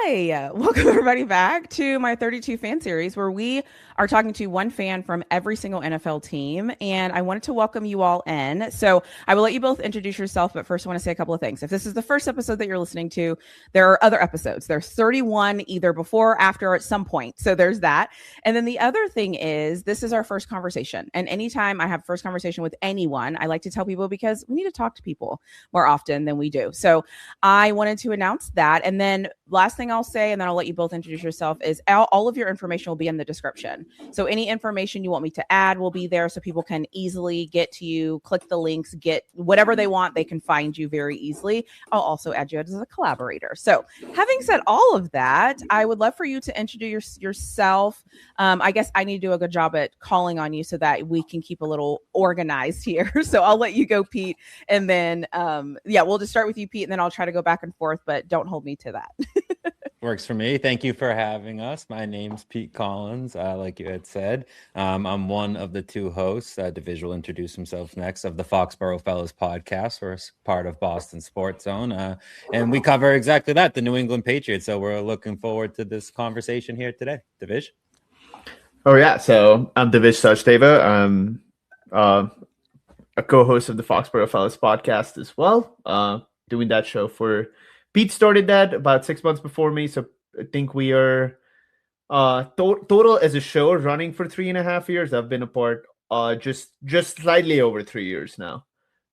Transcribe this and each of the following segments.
Hi, welcome everybody back to my 32 fan series where we are talking to one fan from every single NFL team. And I wanted to welcome you all in. So I will let you both introduce yourself, but first I want to say a couple of things. If this is the first episode that you're listening to, there are other episodes. There's 31 either before or after or at some point. So there's that. And then the other thing is this is our first conversation. And anytime I have first conversation with anyone, I like to tell people because we need to talk to people more often than we do. So I wanted to announce that. And then last thing I'll say, and then I'll let you both introduce yourself, is all of your information will be in the description. So any information you want me to add will be there so people can easily get to you, click the links, get whatever they want. They can find you very easily. I'll also add you as a collaborator. So having said all of that, I would love for you to introduce yourself. I guess I need to do a good job at calling on you so that we can keep a little organized here. So I'll let you go, Pete. And then, we'll just start with you, Pete, and then I'll try to go back and forth, but don't hold me to that. Works for me. Thank you for having us. My name's Pete Collins. Like you had said, I'm one of the two hosts. Divish will introduce himself next of the Foxboro Fellows Podcast. We're part of Boston Sports Zone, and we cover exactly that, the New England Patriots. So we're looking forward to this conversation here today. Divish? Oh, yeah. So I'm Divish Sachdeva. I'm a co-host of the Foxboro Fellows Podcast as well, doing that show for Pete started that about 6 months before me, so I think we are total as a show running for 3.5 years. I've been a part just slightly over 3 years now.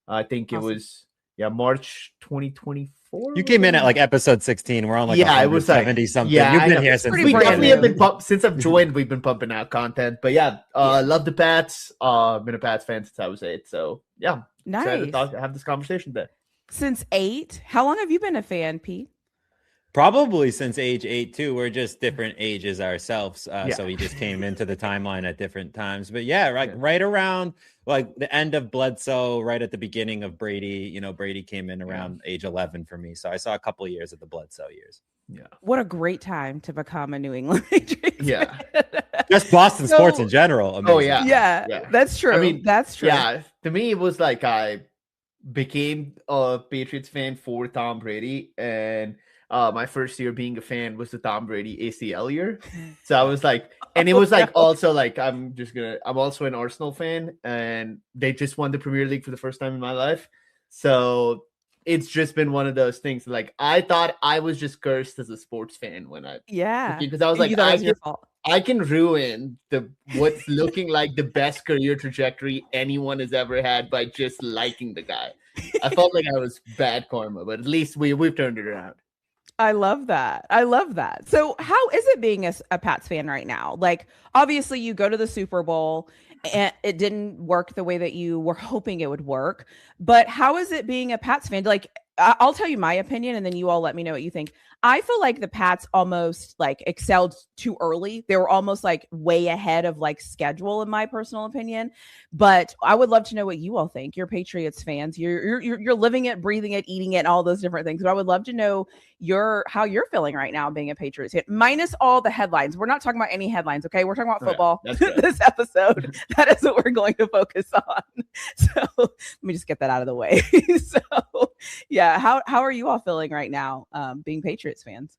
I think it was March 2024. You came in at like episode 16. We're on like it was like 70 something. Yeah, you've been here since we definitely have been since I've joined. We've been pumping out content, but love the Pats. Been a Pats fan since I was 8. So nice. Excited to have this conversation today. Since 8? How long have you been a fan, Pete? Probably since age 8 too. We're just different ages ourselves, so we just came into the timeline at different times. But right around like the end of Bledsoe, right at the beginning of Brady. You know, Brady came in around age 11 for me, so I saw a couple of years of the Bledsoe years. Yeah, what a great time to become a New England Patriots. Yeah, just Boston sports in general. Amazing. Oh yeah, that's true. I mean, that's true. Yeah, to me it was like I became a Patriots fan for Tom Brady, and my first year being a fan was the Tom Brady ACL year. So I was like, and it was like also like I'm also an Arsenal fan, and they just won the Premier League for the first time in my life. So it's just been one of those things. Like I thought I was just cursed as a sports fan when because I was like, I can ruin what's looking like the best career trajectory anyone has ever had by just liking the guy. I felt like I was bad karma, but at least we've turned it around. I love that. So how is it being a Pats fan right now? Like, obviously you go to the Super Bowl and it didn't work the way that you were hoping it would work, but how is it being a Pats fan? Like, I'll tell you my opinion and then you all let me know what you think. I feel like the Pats almost like excelled too early. They were almost like way ahead of like schedule in my personal opinion, but I would love to know what you all think. You're Patriots fans. You're living it, breathing it, eating it, and all those different things. But I would love to know how you're feeling right now being a Patriots fan, minus all the headlines. We're not talking about any headlines, okay? We're talking about football this episode. That is what we're going to focus on. So let me just get that out of the way. So yeah, how are you all feeling right now being Patriots fans?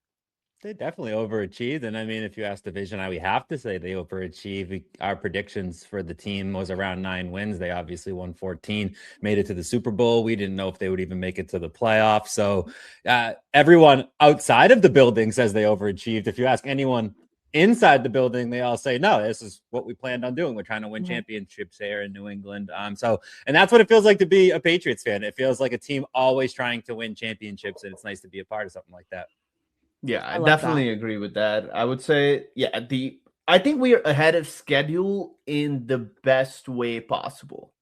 They definitely overachieved. And I mean, if you ask Division, we have to say they overachieved. Our predictions for the team was around 9 wins. They obviously won 14, made it to the Super Bowl. We didn't know if they would even make it to the playoffs. So everyone outside of the building says they overachieved. If you ask anyone inside the building, they all say, no, this is what we planned on doing. We're trying to win championships here in New England. And that's what it feels like to be a Patriots fan. It feels like a team always trying to win championships, and it's nice to be a part of something like that. Yeah, I definitely agree with that. I would say, I think we are ahead of schedule in the best way possible.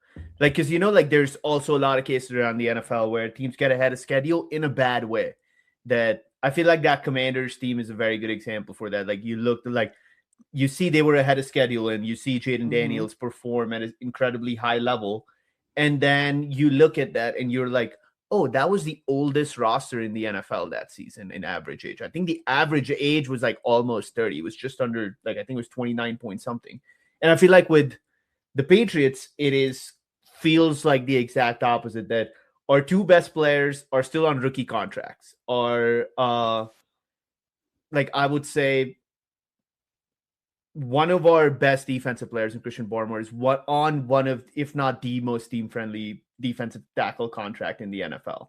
Like, because, there's also a lot of cases around the NFL where teams get ahead of schedule in a bad way. That I feel like that Commanders team is a very good example for that. Like, you see they were ahead of schedule, and you see Jaden Daniels perform at an incredibly high level. And then you look at that and you're like, oh, that was the oldest roster in the NFL that season in average age. I think the average age was like almost 30. It was just under, I think it was 29 point something. And I feel like with the Patriots, feels like the exact opposite, that our two best players are still on rookie contracts. like I would say one of our best defensive players in Christian Barmore is on one of, if not the most team-friendly defensive tackle contract in the NFL.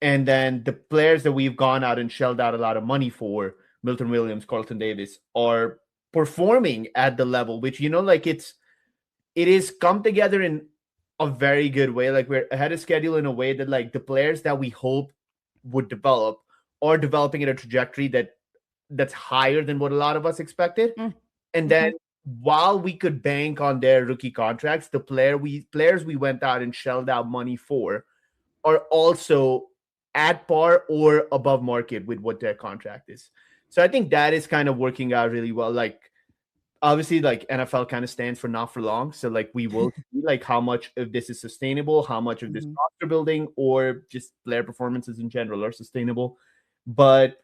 And then the players that we've gone out and shelled out a lot of money for, Milton Williams, Carlton Davis, are performing at the level, which, like it is come together in a very good way. Like we're ahead of schedule in a way that like the players that we hope would develop are developing at a trajectory that's higher than what a lot of us expected. And then while we could bank on their rookie contracts, the players we went out and shelled out money for are also at par or above market with what their contract is. So I think that is kind of working out really well. Like obviously like NFL kind of stands for not for long. So like we will see like how much of this is sustainable, how much of this roster building or just player performances in general are sustainable. But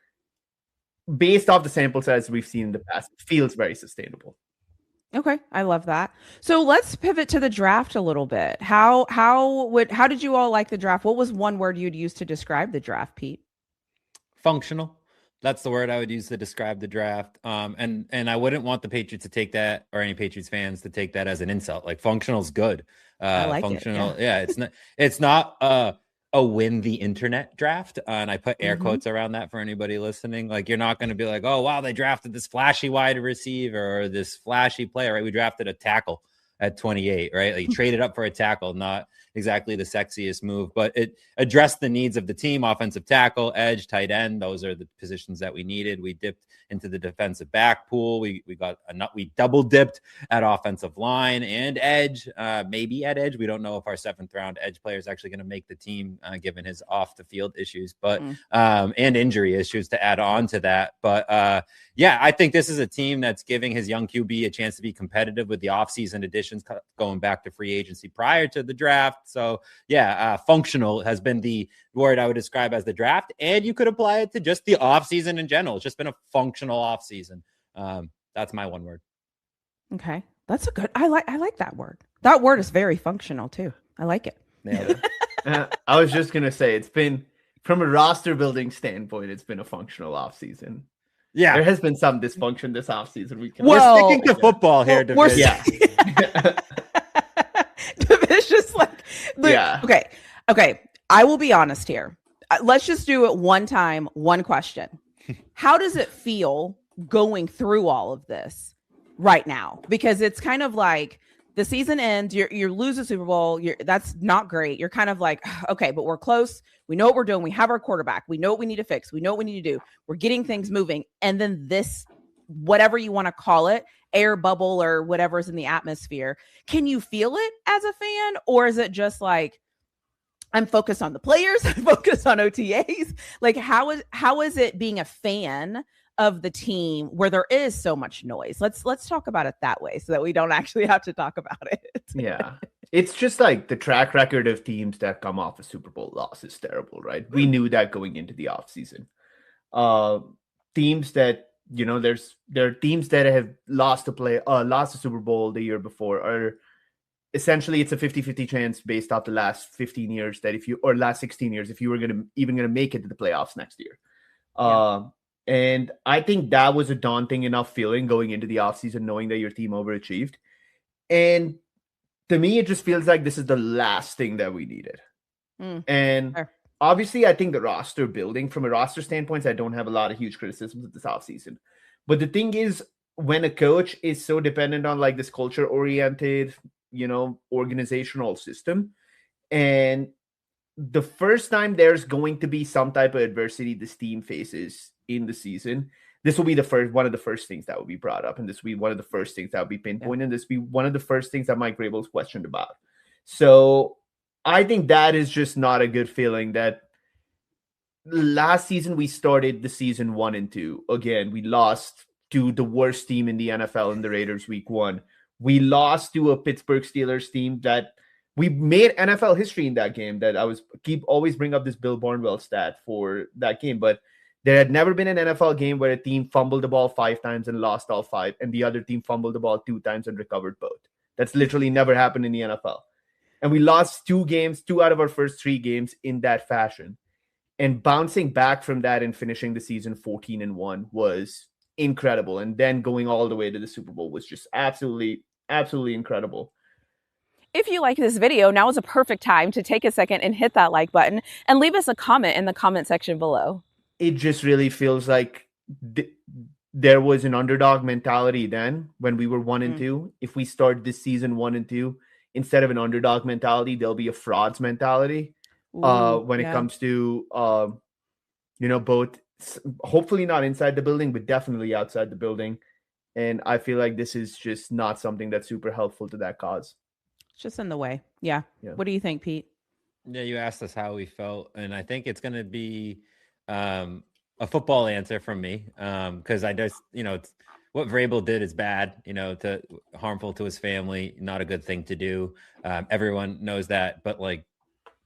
based off the sample size we've seen in the past, it feels very sustainable. Okay, I love that. So let's pivot to the draft a little bit. How did you all like the draft? What was one word you'd use to describe the draft, Pete? Functional. That's the word I would use to describe the draft. And I wouldn't want the Patriots to take that, or any Patriots fans to take that as an insult. Like functional's good. I like functional. It, yeah. It's not a win the internet draft. And I put air quotes around that for anybody listening. Like you're not going to be like, oh, wow, they drafted this flashy wide receiver or this flashy player, right? We drafted a tackle at 28, right? Like traded up for a tackle, not exactly the sexiest move, but it addressed the needs of the team. Offensive tackle, edge, tight end. Those are the positions that we needed. We dipped into the defensive back pool. We double dipped at offensive line and edge, maybe at edge. We don't know if our 7th round edge player is actually going to make the team, given his off the field issues, but and injury issues to add on to that. But yeah, I think this is a team that's giving his young QB a chance to be competitive with the offseason additions going back to free agency prior to the draft. So yeah, functional has been the word I would describe as the draft, and you could apply it to just the offseason in general. It's just been a functional offseason. That's my one word. Okay, that's a good. I like that word. That word is very functional too. I like it. Nailed it. I was just gonna say it's been, from a roster building standpoint, it's been a functional offseason. Yeah, there has been some dysfunction this offseason. We're sticking to football here. Yeah. It's just like, yeah. Okay. I will be honest here. Let's just do it one time. One question. How does it feel going through all of this right now? Because it's kind of like the season ends, you lose the Super Bowl. That's not great. You're kind of like, okay, but we're close. We know what we're doing. We have our quarterback. We know what we need to fix. We know what we need to do. We're getting things moving. And then this, whatever you want to call it, air bubble or whatever's in the atmosphere, can you feel it as a fan? Or is it just like, I'm focused on the players, I'm focused on OTAs? Like, how is it being a fan of the team where there is so much noise? Let's talk about it that way so that we don't actually have to talk about it. Yeah. It's just like the track record of teams that come off a Super Bowl loss is terrible, right? We knew that going into the offseason. Teams that, there are teams that have lost a Super Bowl the year before, or essentially it's a 50-50 chance based off the last 15 years that last 16 years, if you were going to make it to the playoffs next year. Yeah. And I think that was a daunting enough feeling going into the offseason, knowing that your team overachieved. And to me, it just feels like this is the last thing that we needed. And sure. Obviously, I think the roster building, from a roster standpoint, I don't have a lot of huge criticisms of this offseason. But the thing is, when a coach is so dependent on like this culture-oriented, organizational system, and the first time there's going to be some type of adversity this team faces in the season, this will be one of the first things that will be brought up, and this will be one of the first things that will be pinpointed, and this will be one of the first things that Mike Vrabel's questioned about. So I think that is just not a good feeling. That last season we started the season 1-2. Again, we lost to the worst team in the NFL in the Raiders week 1. We lost to a Pittsburgh Steelers team that we made NFL history in that game. That always bring up this Bill Barnwell stat for that game, but there had never been an NFL game where a team fumbled the ball 5 times and lost all 5, and the other team fumbled the ball 2 times and recovered both. That's literally never happened in the NFL. And we lost 2 out of our first 3 games in that fashion. And bouncing back from that and finishing the season 14-1 was incredible. And then going all the way to the Super Bowl was just absolutely, absolutely incredible. If you like this video, now is a perfect time to take a second and hit that like button and leave us a comment in the comment section below. It just really feels like there was an underdog mentality then when we were 1-2. If we start this season 1-2, instead of an underdog mentality, there'll be a frauds mentality when it comes to, both, hopefully not inside the building, but definitely outside the building. And I feel like this is just not something that's super helpful to that cause. It's just in the way. Yeah. What do you think, Pete? Yeah, you asked us how we felt, and I think it's going to be a football answer from me, because I just, it's, what Vrabel did is bad, to harmful to his family, not a good thing to do. Everyone knows that, but like,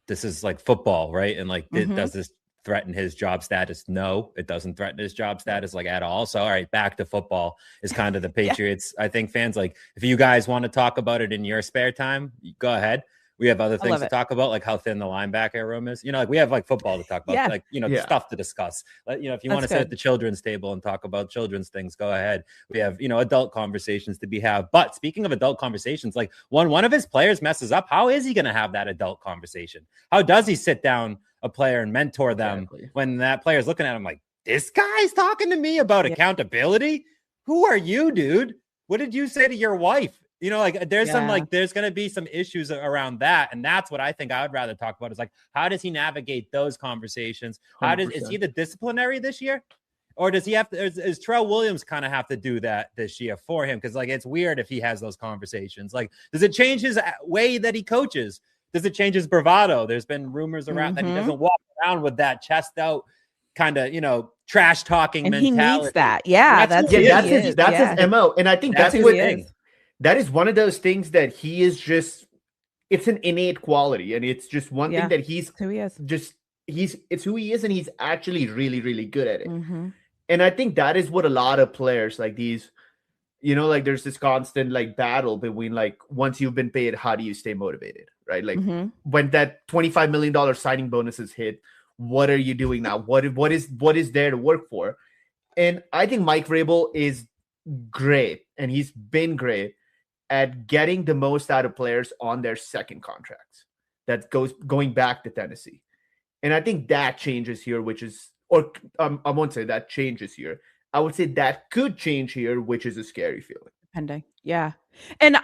this is like football, right? And like, does this threaten his job status? No, it doesn't threaten his job status like at all. So, all right, back to football is kind of the Patriots. I think fans, like, if you guys want to talk about it in your spare time, go ahead. We have other things to talk about, like how thin the linebacker room is. Like we have like football to talk about, stuff to discuss. If you want to sit at the children's table and talk about children's things, go ahead. We have, adult conversations to be had. But speaking of adult conversations, like one of his players messes up, how is he going to have that adult conversation? How does he sit down a player and mentor them when that player is looking at him like, this guy's talking to me about accountability? Who are you, dude? What did you say to your wife? There's there's going to be some issues around that. And that's what I think I would rather talk about is like, how does he navigate those conversations? Is he the disciplinary this year? Or does he have to, is Terrell Williams kind of have to do that this year for him? Cause like, it's weird if he has those conversations. Like, does it change his way that he coaches? Does it change his bravado? There's been rumors around that he doesn't walk around with that chest out kind of, trash talking mentality. He needs that. Yeah. That's his MO. And I think that's what that is one of those things that he is just, it's an innate quality. And it's just one thing that he's who he is. It's who he is. And he's actually really, really good at it. And I think that is what a lot of players like these, there's this constant like battle between like, once you've been paid, how do you stay motivated? Right. Like when that $25 million signing bonuses hit, what are you doing now? What is there to work for? And I think Mike Vrabel is great. And he's been great at getting the most out of players on their second contracts that going back to Tennessee. And I think that changes here, I won't say that changes here. I would say that could change here, which is a scary feeling. Depending. Yeah. And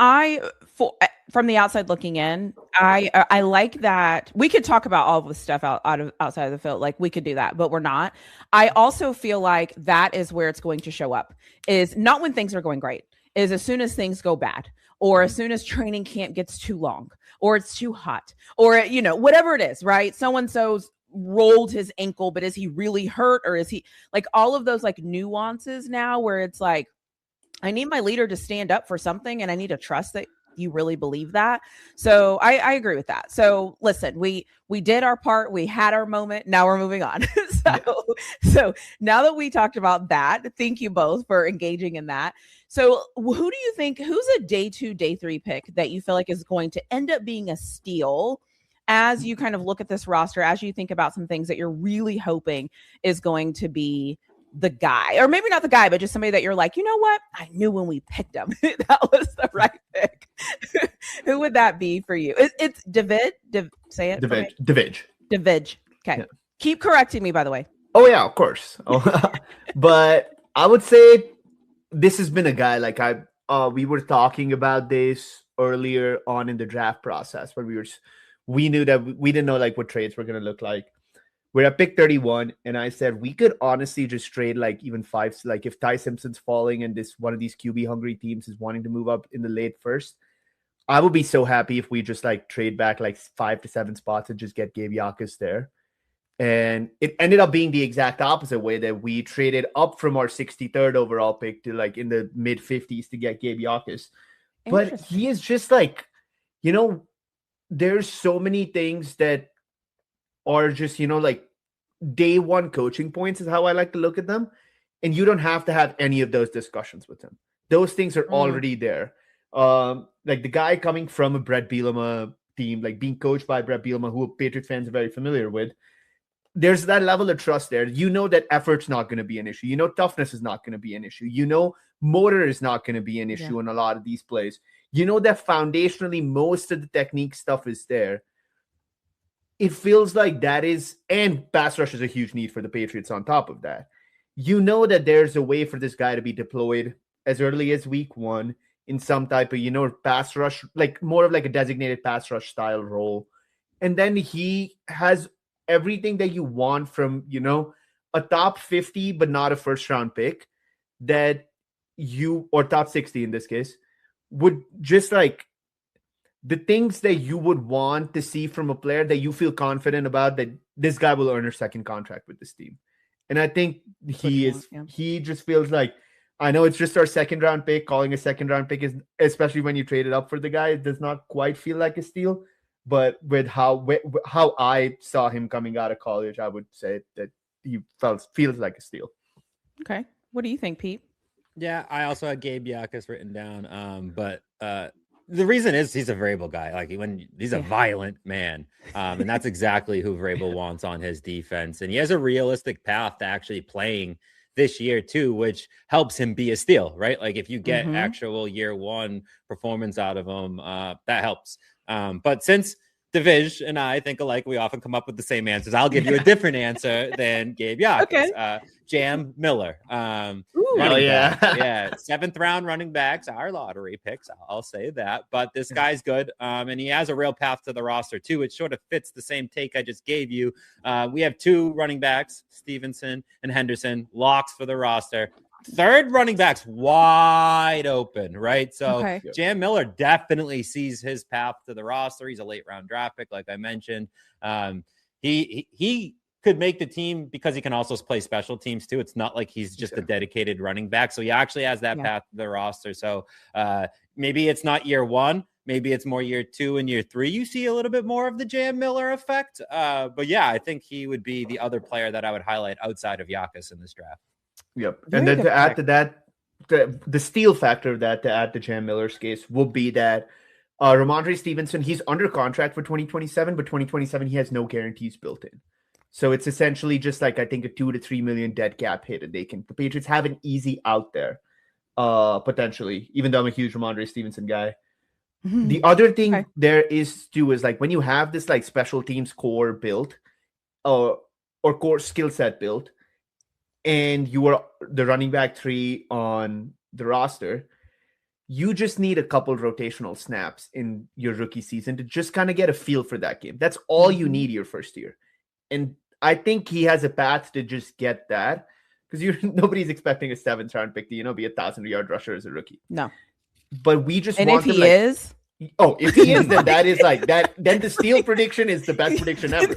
from the outside looking in, I like that we could talk about all of the stuff outside of the field. Like we could do that, but we're not. I also feel like that is where it's going to show up, is not when things are going great, is as soon as things go bad, or as soon as training camp gets too long, or it's too hot, or, whatever it is, right? So-and-so's rolled his ankle, but is he really hurt? Or is he like all of those like nuances now where it's like, I need my leader to stand up for something and I need to trust that you really believe that. So I agree with that. So listen, we did our part. We had our moment. Now we're moving on. So now that we talked about that, thank you both for engaging in that. So who do you think, who's a day 2, day 3 pick that you feel like is going to end up being a steal as you kind of look at this roster, as you think about some things that you're really hoping is going to be the guy, or maybe not the guy, but just somebody that you're like, you know what? I knew when we picked him that was the right pick. Who would that be for you? It's David. Say it. David. Okay. Yeah. Keep correcting me, by the way. Oh yeah, of course. But I would say this has been a guy like we were talking about this earlier on in the draft process when we knew that we didn't know like what trades were going to look like. We're at pick 31, and I said we could honestly just trade like even 5. Like if Ty Simpson's falling and one of these QB hungry teams is wanting to move up in the late first, I would be so happy if we just like trade back like 5 to 7 spots and just get Gabe Yakus there. And it ended up being the exact opposite way, that we traded up from our 63rd overall pick to like in the mid 50s to get Gabe Yakus. But he is just like, there's so many things that are just, like day one coaching points is how I like to look at them. And you don't have to have any of those discussions with him. Those things are already there. Like the guy coming from a Brett Bielema team, like being coached by Brett Bielema, who Patriot fans are very familiar with. there's that level of trust there. You know that effort's not going to be an issue. You know toughness is not going to be an issue. You know motor is not going to be an issue in a lot of these plays. You know that foundationally most of the technique stuff is there. It feels like that is, and pass rush is a huge need for the Patriots on top of that. You know that there's a way for this guy to be deployed as early as week 1 in some type of, pass rush, like more of like a designated pass rush style role. And then he has everything that you want from, a top 50, but not a first round pick or top 60 in this case, would just like the things that you would want to see from a player that you feel confident about, that this guy will earn a second contract with this team. And I think he just feels like, I know it's just our second round pick. Calling a second round pick is, especially when you traded up for the guy, it does not quite feel like a steal. But with how I saw him coming out of college, I would say that he feels like a steal. Okay. What do you think, Pete? Yeah, I also had Gabe Yakas written down. But the reason is he's a Vrabel guy. Like he's a violent man. And that's exactly who Vrabel wants on his defense. And he has a realistic path to actually playing this year too, which helps him be a steal, right? Like if you get actual year 1 performance out of him, that helps. But since Divish and I think alike, we often come up with the same answers. I'll give you a different answer than Gabe Yakas. Okay. Jam Miller. Yeah. 7th round running backs, our lottery picks. I'll say that. But this guy's good. And he has a real path to the roster too. It sort of fits the same take I just gave you. We have 2 running backs, Stevenson and Henderson, locks for the roster. 3rd running back's wide open, right? So Jam Miller definitely sees his path to the roster. He's a late round draft pick, like I mentioned. He could make the team because he can also play special teams too. It's not like he's just a dedicated running back. So he actually has that path to the roster. So maybe it's not year 1. Maybe it's more year 2 and year 3. You see a little bit more of the Jam Miller effect. But yeah, I think he would be the other player that I would highlight outside of Yakas in this draft. Yep. And then to add to that, the steal factor of that, to add to Jam Miller's case, will be that Ramondre Stevenson, he's under contract for 2027, but 2027, he has no guarantees built in. So it's essentially just like, I think, a $2 to $3 million dead cap hit. And the Patriots have an easy out there, potentially, even though I'm a huge Ramondre Stevenson guy. The other thing there is too, is like when you have this like special teams core built or core skill set built, and you are the running back 3 on the roster, you just need a couple rotational snaps in your rookie season to just kind of get a feel for that game. That's all you need your first year. And I think he has a path to just get that, because nobody's expecting a 7th round pick to, be a 1,000-yard rusher as a rookie. No. But we just want him, if he is... Oh, if he is, then that is like that. Then the steal prediction is the best prediction ever.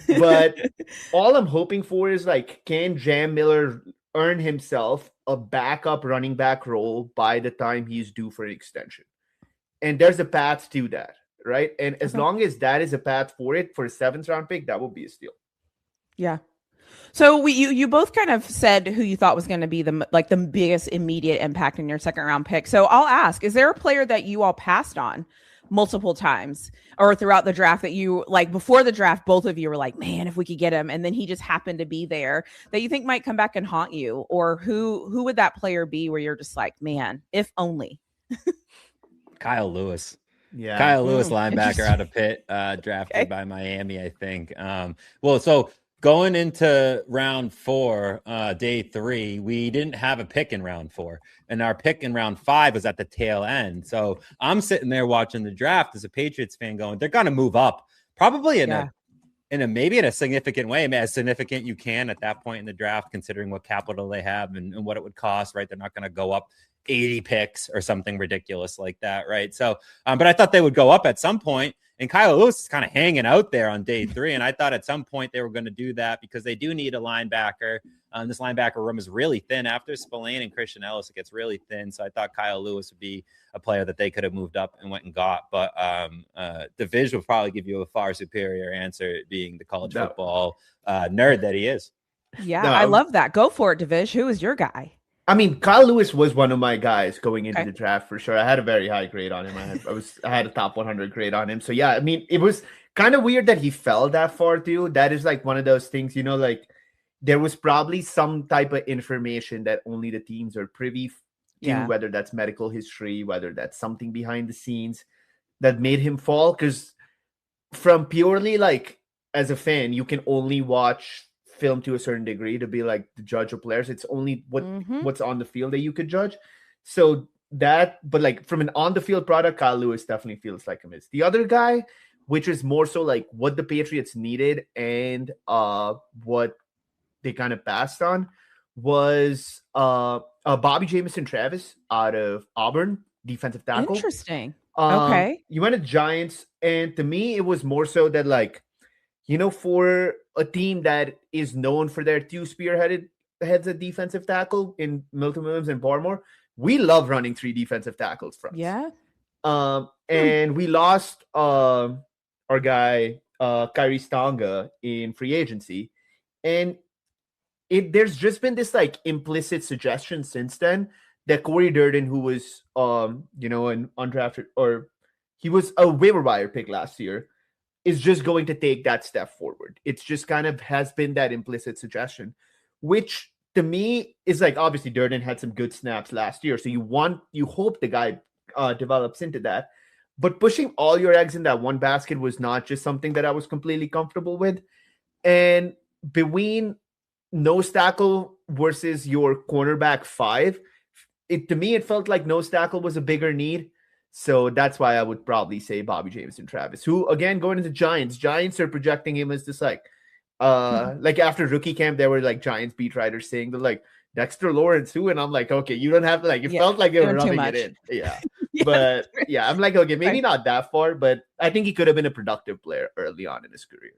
But all I'm hoping for is like, can Jam Miller earn himself a backup running back role by the time he's due for an extension? And there's a path to that, right? And as long as that is a path for it, for a 7th round pick, that will be a steal. Yeah. So you both kind of said who you thought was going to be the biggest immediate impact in your 2nd round pick. So I'll ask, is there a player that you all passed on multiple times or throughout the draft that you like before the draft, both of you were like, man, if we could get him, and then he just happened to be there, that you think might come back and haunt you? Or who would that player be where you're just like, man, if only? Kyle Lewis. Yeah. Kyle Lewis, linebacker out of Pitt, drafted by Miami, I think. So going into round 4, day 3, we didn't have a pick in round 4, and our pick in round 5 was at the tail end. So I'm sitting there watching the draft as a Patriots fan going, they're going to move up probably in a significant way, as significant you can at that point in the draft, considering what capital they have and what it would cost, right? They're not going to go up 80 picks or something ridiculous like that, right? So, but I thought they would go up at some point. And Kyle Lewis is kind of hanging out there on day 3. And I thought at some point they were going to do that because they do need a linebacker. This linebacker room is really thin. After Spillane and Christian Ellis, it gets really thin. So I thought Kyle Lewis would be a player that they could have moved up and went and got. But Divish will probably give you a far superior answer, being the college football nerd that he is. Yeah, I love that. Go for it, Divish. Who is your guy? I mean, Kyle Lewis was one of my guys going into the draft for sure. I had a very high grade on him. I had a top 100 grade on him. So yeah, I mean, it was kind of weird that he fell that far too. That is like one of those things, you know, like there was probably some type of information that only the teams are privy to, whether that's medical history, whether that's something behind the scenes that made him fall. Because from purely like as a fan, you can only watch film to a certain degree to be like the judge of players. It's only what's on the field that you could judge. So that, but like from an on the field product, Kyle Lewis definitely feels like a miss. The other guy, which is more so like what the Patriots needed and what they kind of passed on, was Bobby Jamison-Travis out of Auburn, defensive tackle. Interesting. Okay. You went to Giants, and to me, it was more so that like, you know, for a team that is known for their two spearheaded heads at defensive tackle in Milton Williams and Barmore, we love running three defensive tackles from. Yeah. And we lost our guy, Kyrie Stonga, in free agency. And there's just been this like implicit suggestion since then that Corey Durden, who was, you know, an undrafted, or he was a waiver wire pick last year, is just going to take that step forward. It's just kind of has been that implicit suggestion, which to me is like, obviously Durden had some good snaps last year. So you hope the guy develops into that, but pushing all your eggs in that one basket was not just something that I was completely comfortable with. And between nose tackle versus your cornerback 5, to me, it felt like nose tackle was a bigger need. So that's why I would probably say Bobby Jamison-Travis, who, again, going to the Giants. Giants are projecting him as this like after rookie camp, there were like Giants beat writers saying that like Dexter Lawrence who, and I'm like, okay, you don't have to like. It felt like they were rubbing it in, But yeah, I'm like, okay, maybe not that far, but I think he could have been a productive player early on in his career.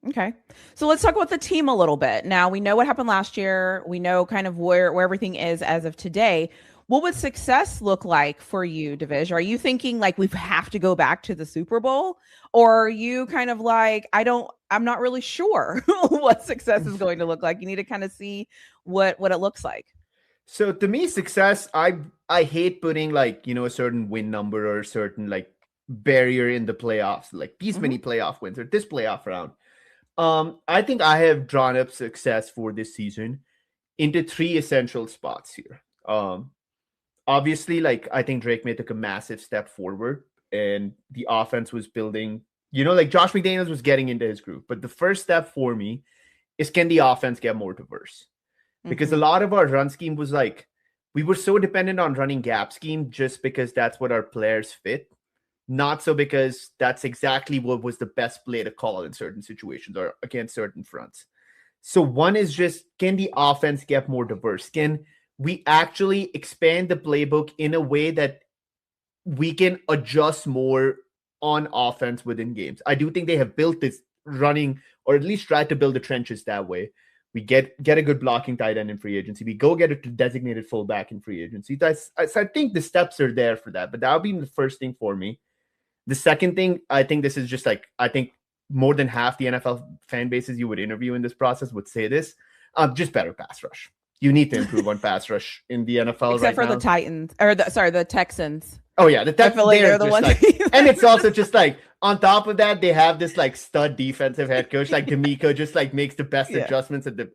Okay. So let's talk about the team a little bit. Now, we know what happened last year. We know kind of where everything is as of today. What would success look like for you, Divish? Are you thinking like we have to go back to the Super Bowl? Or are you kind of like, I'm not really sure what success is going to look like. You need to kind of see what it looks like. So to me, success, I hate putting like, you know, a certain win number or a certain like barrier in the playoffs, like these many playoff wins or this playoff round. I think I have drawn up success for this season into 3 essential spots here. Obviously, like I think Drake May took a massive step forward and the offense was building, you know, like Josh McDaniels was getting into his groove. But the first step for me is, can the offense get more diverse? Because a lot of our run scheme was like, we were so dependent on running gap scheme just because that's what our players fit. Not so because that's exactly what was the best play to call in certain situations or against certain fronts. So one is just, can the offense get more diverse? Can we actually expand the playbook in a way that we can adjust more on offense within games? I do think they have built this running, or at least tried to build the trenches that way. We get a good blocking tight end in free agency. We go get a designated fullback in free agency. So I think the steps are there for that, but that would be the first thing for me. The second thing, I think this is just like, I think more than half the NFL fan bases you would interview in this process would say this, just better pass rush. You need to improve on pass rush in the NFL except for the Titans, or the Texans. Oh yeah, the Texans, they're the ones. Like, and it's also just like, on top of that, they have this like stud defensive head coach, like D'Amico, just like makes the best adjustments at the.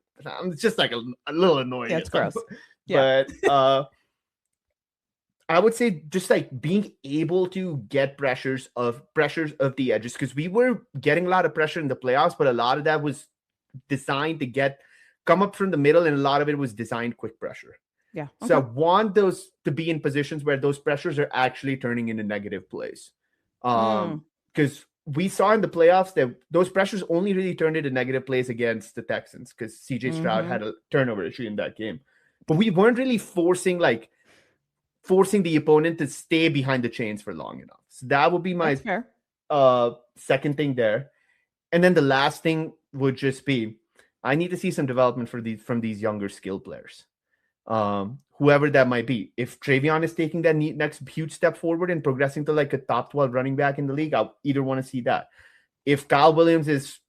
It's just like a little annoying. Yeah, it's gross. But I would say just like being able to get pressures of the edges, because we were getting a lot of pressure in the playoffs, but a lot of that was designed to come up from the middle, and a lot of it was designed quick pressure. Yeah. Okay. So I want those to be in positions where those pressures are actually turning into negative plays. Because we saw in the playoffs that those pressures only really turned into negative plays against the Texans, because CJ Stroud had a turnover issue in that game. But we weren't really forcing the opponent to stay behind the chains for long enough. So that would be my second thing there. And then the last thing would just be, I need to see some development from these younger skill players. Whoever that might be. If Travion is taking that next huge step forward and progressing to like a top 12 running back in the league, I'll either want to see that. If Kyle Williams is,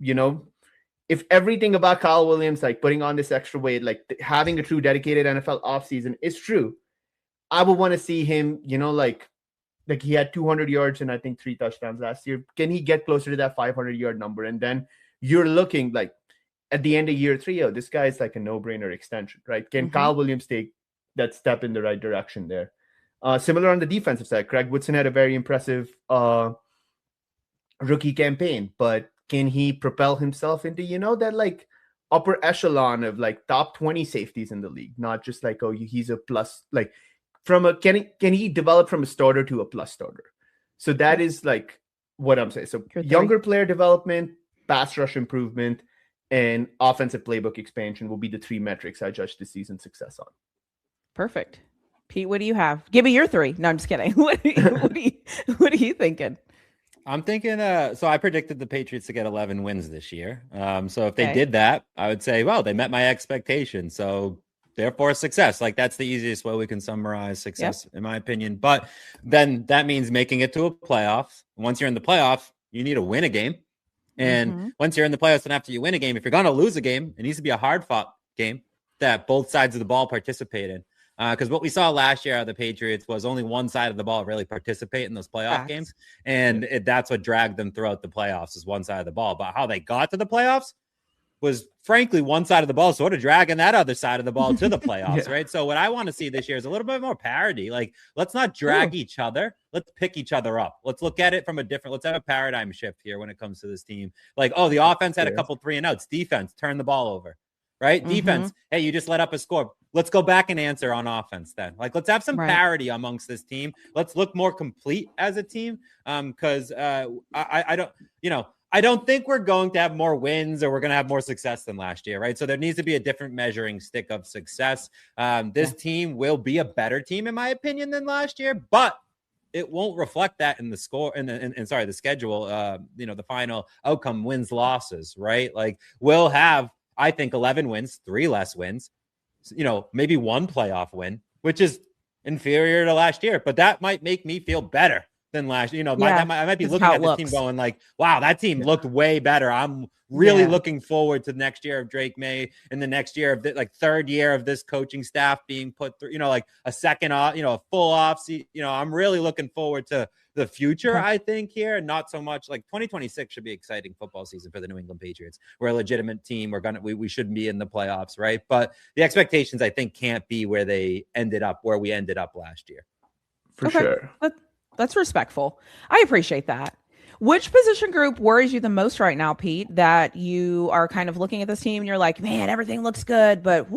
if everything about Kyle Williams, like putting on this extra weight, like having a true dedicated NFL offseason is true, I would want to see him, like he had 200 yards and I think 3 touchdowns last year. Can he get closer to that 500-yard number? And then you're looking like at the end of year 3, this guy is like a no-brainer extension, right? Can Kyle Williams take that step in the right direction there? Similar on the defensive side, Craig Woodson had a very impressive rookie campaign, but can he propel himself into, that like upper echelon of like top 20 safeties in the league? Not just like, he's a plus, like can he develop from a starter to a plus starter? So that is like what I'm saying. So younger player development, pass rush improvement, and offensive playbook expansion will be the 3 metrics I judge this season's success on. Perfect. Pete, what do you have? Give me your 3. No, I'm just kidding. What are you thinking? I'm thinking, so I predicted the Patriots to get 11 wins this year. So if they did that, I would say, well, they met my expectations. So therefore success. Like that's the easiest way we can summarize success, in my opinion. But then that means making it to a playoffs. Once you're in the playoffs, you need to win a game. And once you're in the playoffs and after you win a game, if you're going to lose a game, it needs to be a hard fought game that both sides of the ball participate in. Because what we saw last year out of the Patriots was only one side of the ball really participate in those playoff games. And that's what dragged them throughout the playoffs is one side of the ball. But how they got to the playoffs was frankly one side of the ball sort of dragging that other side of the ball to the playoffs, right? So what I want to see this year is a little bit more parity. Like, let's not drag each other. Let's pick each other up. Let's look at it from let's have a paradigm shift here when it comes to this team. Like, the offense had a couple 3 and outs. Defense, turn the ball over, right? Defense, hey, you just let up a score. Let's go back and answer on offense then. Like, let's have some parity amongst this team. Let's look more complete as a team. Because I don't think we're going to have more wins or we're going to have more success than last year, right? So there needs to be a different measuring stick of success. This team will be a better team, in my opinion, than last year, but it won't reflect that in the score the schedule, the final outcome, wins, losses, right? Like we'll have, I think, 11 wins, 3 less wins, maybe 1 playoff win, which is inferior to last year, but that might make me feel better than last year. I might be looking at this team going like, wow, that team looked way better. I'm really looking forward to next year of Drake May and the next year of third year of this coaching staff being put through, like a second off, a full off seat. I'm really looking forward to the future, I think here, not so much like 2026 should be exciting football season for the New England Patriots. We're a legitimate team. We should be in the playoffs, right? But the expectations I think can't be where we ended up last year. For sure. That's respectful. I appreciate that. Which position group worries you the most right now, Pete, that you are kind of looking at this team and you're like, man, everything looks good, but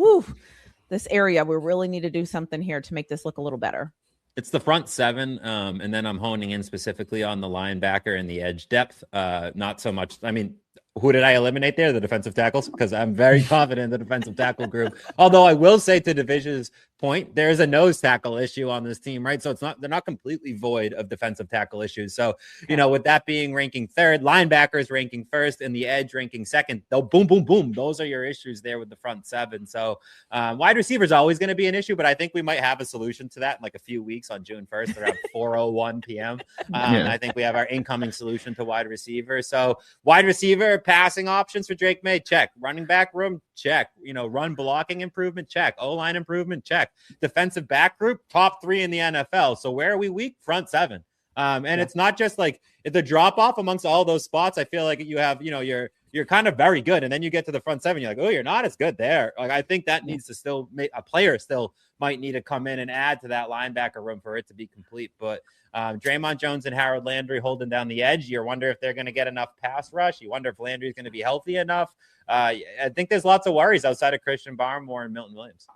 this area, we really need to do something here to make this look a little better? It's the front 7, and then I'm honing in specifically on the linebacker and the edge depth. Not so much. I mean, who did I eliminate there? The defensive tackles, because I'm very confident in the defensive tackle group. Although I will say, to Divish's point, there's a nose tackle issue on this team, right? So they're not completely void of defensive tackle issues. So, with that being ranking 3rd, linebackers ranking 1st, and the edge ranking 2nd, though, boom, boom, boom. Those are your issues there with the front 7. So wide receiver is always going to be an issue, but I think we might have a solution to that in like a few weeks on June 1st around 4:01 p.m. I think we have our incoming solution to wide receiver. So wide receiver, passing options for Drake May, check. Running back room, check. Run blocking improvement, check. O-line improvement, check. Defensive back group, top 3 in the NFL. So where are we weak? Front 7. And it's not just like the drop off amongst all those spots. I feel like you have, you're kind of very good. And then you get to the front 7, you're like, oh, you're not as good there. Like, I think that needs to still make a player still might need to come in and add to that linebacker room for it to be complete. But Draymond Jones and Harold Landry holding down the edge. You wonder if they're going to get enough pass rush. You wonder if Landry's going to be healthy enough. I think there's lots of worries outside of Christian Barmore and Milton Williams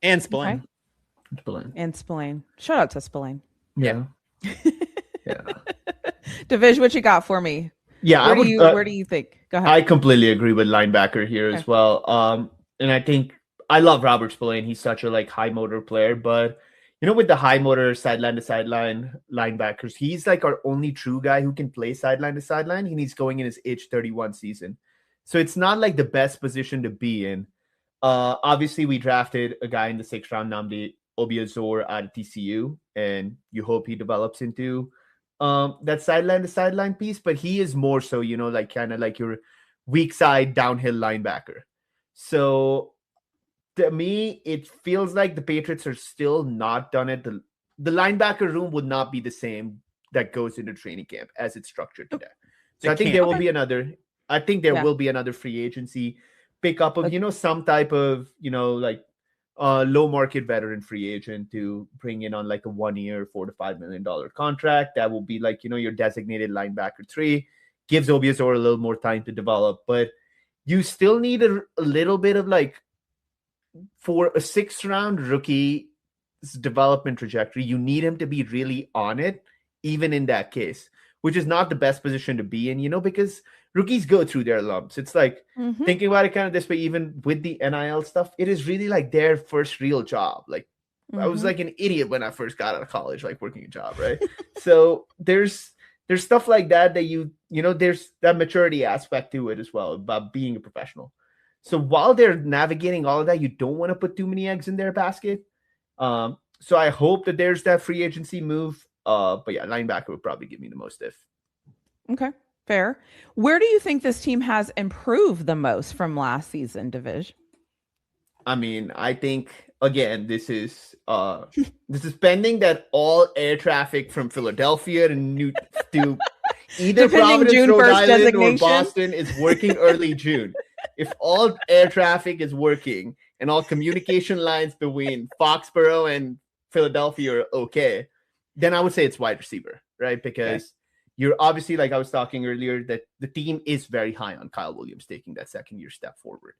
and Spillane. And Spillane. Shout out to Spillane. Yeah. Divish, what you got for me? Yeah. Where do you think? Go ahead. I completely agree with linebacker here as well. And I think I love Robert Spillane. He's such a high motor player, but with the high motor sideline to sideline linebackers, he's like our only true guy who can play sideline to sideline. And he's going in his age 31 season. So it's not like the best position to be in. Obviously we drafted a guy in the 6th round named Obiazor out of TCU, and you hope he develops into that sideline to sideline piece, but he is more so, kind of like your weak side downhill linebacker. So to me, it feels like the Patriots are still not done it. The linebacker room would not be the same that goes into training camp as it's structured today. So I think there will be another. I think there will be another free agency pickup of some type of like low market veteran free agent to bring in on like a 1 year, $4 to $5 million contract. That will be like your designated linebacker 3. Gives Obiazor a little more time to develop, but you still need a little bit of like for a 6th round rookie development trajectory. You need him to be really on it, even in that case, which is not the best position to be in, because rookies go through their lumps. It's like thinking about it kind of this way, even with the NIL stuff, it is really like their first real job. Like I was like an idiot when I first got out of college, like working a job, right? So there's stuff like that there's that maturity aspect to it as well about being a professional. So while they're navigating all of that, you don't want to put too many eggs in their basket. So I hope that there's that free agency move. But yeah, linebacker would probably give me the most if. Okay, fair. Where do you think this team has improved the most from last season, Divish? I mean, I think again, this is pending that all air traffic from Philadelphia to either Providence, June Rhode Island, or Boston is working early June. If all air traffic is working and all communication lines between Foxboro and Philadelphia are okay, then I would say it's wide receiver, right? Because you're obviously, like I was talking earlier, that the team is very high on Kyle Williams taking that second-year step forward.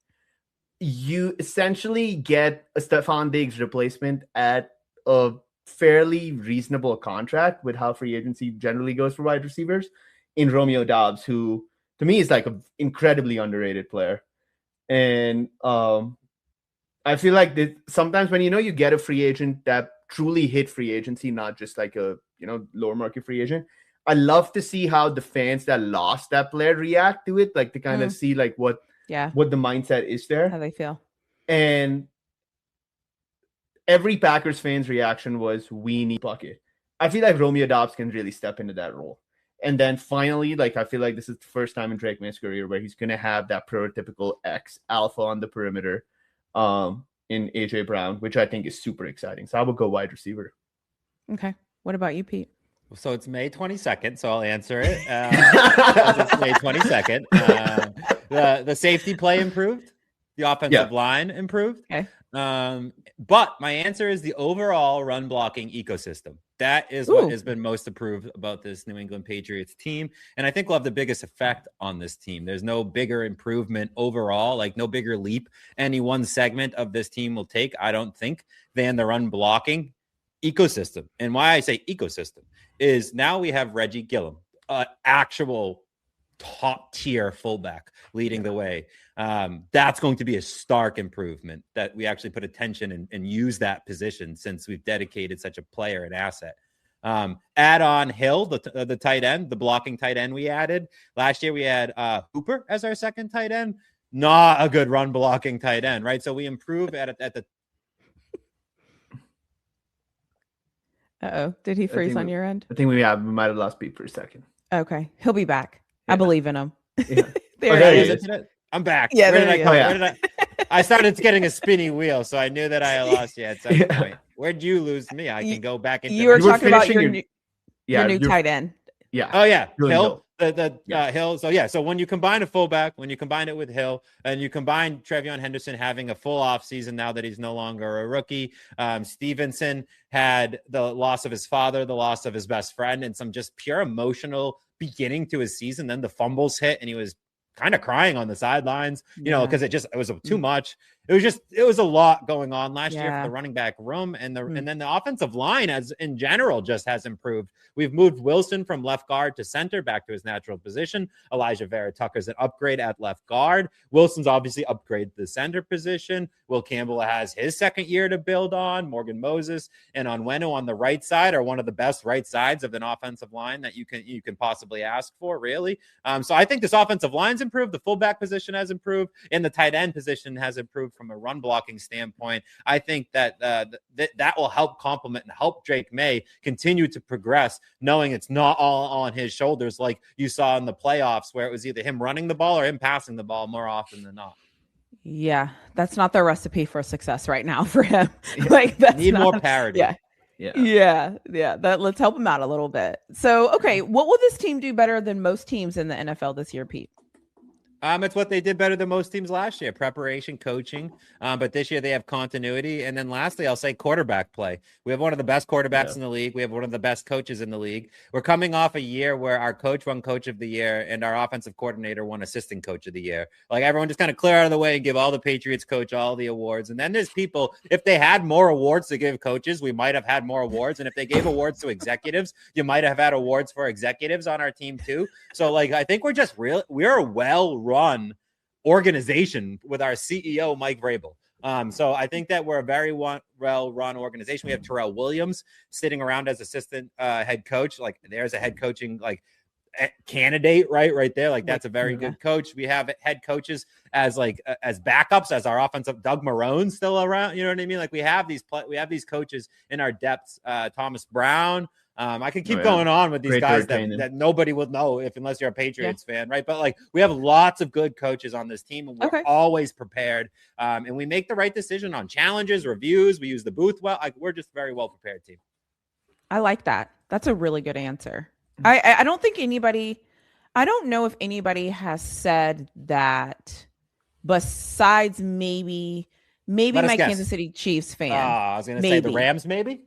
You essentially get a Stephon Diggs replacement at a fairly reasonable contract with how free agency generally goes for wide receivers in Romeo Doubs, who to me is like an incredibly underrated player. And I feel like that sometimes when you get a free agent that truly hit free agency, not just like a lower market free agent, I love to see how the fans that lost that player react to it, like to kind of see like what the mindset is there, how they feel. And every Packers fan's reaction was, we need bucket. I feel like Romeo Doubs can really step into that role. And then finally, like I feel like this is the first time in Drake May's career where he's going to have that prototypical X alpha on the perimeter in AJ Brown, which I think is super exciting. So I would go wide receiver. Okay. What about you, Pete? So it's May 22nd, so I'll answer it. It's May 22nd. The safety play improved. The offensive line improved. Okay. But my answer is the overall run blocking ecosystem. That is what has been most approved about this New England Patriots team. And I think will have the biggest effect on this team. There's no bigger improvement overall, like no bigger leap any one segment of this team will take, I don't think, than the run blocking ecosystem. And why I say ecosystem is now we have Reggie Gillum, actual top tier fullback leading the way. That's going to be a stark improvement that we actually put attention and use that position since we've dedicated such a player and asset. Add on Hill, the tight end, the blocking tight end we added. Last year we had Hooper as our second tight end. Not a good run blocking tight end, right? So we improve at the. Uh-oh. Did he freeze on your end? I think we might have lost Pete for a second. Okay. He'll be back. Yeah. I believe in him. Yeah. there he is. I'm back. Yeah, Where did I go? Where did I started getting a spinny wheel, so I knew that I lost you at some point. Where'd you lose me? I can go back into. You were talking about your new tight end. Yeah. Oh yeah, Hill. Hill. So when you combine a fullback, when you combine it with Hill, and you combine Trevion Henderson having a full off season now that he's no longer a rookie, Stevenson had the loss of his father, the loss of his best friend, and some just pure emotional beginning to his season. Then the fumbles hit, and he was kind of crying on the sidelines, because it was too much. It was a lot going on last year for the running back room, and then the offensive line as in general just has improved. We've moved Wilson from left guard to center back to his natural position. Elijah Vera Tucker's an upgrade at left guard. Wilson's obviously upgraded the center position. Will Campbell has his second year to build on. Morgan Moses and Onwenu on the right side are one of the best right sides of an offensive line that you can possibly ask for, really. So I think this offensive line's improved. The fullback position has improved, and the tight end position has improved from a run blocking standpoint. I think that that will help complement and help Drake May continue to progress, knowing it's not all on his shoulders like you saw in the playoffs, where it was either him running the ball or him passing the ball more often than not. Yeah, that's not the recipe for success right now for him. Like, that's need more parity. Yeah. Let's help him out a little bit. So, okay, what will this team do better than most teams in the NFL this year, Pete? It's what they did better than most teams last year: preparation, coaching. But this year they have continuity. And then lastly, I'll say quarterback play. We have one of the best quarterbacks in the league. We have one of the best coaches in the league. We're coming off a year where our coach won coach of the year and our offensive coordinator won assistant coach of the year. Like, everyone just kind of clear out of the way and give all the Patriots coach all the awards. And then there's people, if they had more awards to give coaches, we might have had more awards. And if they gave awards to executives, you might have had awards for executives on our team too. So, like, I think we're a well-run organization with our CEO, Mike Vrabel. So I think that we're a very well-run organization. We have Terrell Williams sitting around as assistant head coach. Like, there's a head coaching candidate right there. Like, that's a very good coach. We have head coaches as backups, as our offensive Doug Marrone still around. You know what I mean? Like, we have these coaches in our depths. Thomas Brown. I can keep going on with these guys that nobody will know unless you're a Patriots fan, right? But, like, we have lots of good coaches on this team, and we're always prepared. And we make the right decision on challenges, reviews. We use the booth well. Like, we're just a very well prepared team. I like that. That's a really good answer. I don't know if anybody has said that besides maybe my Kansas City Chiefs fan. I was going to say the Rams, maybe.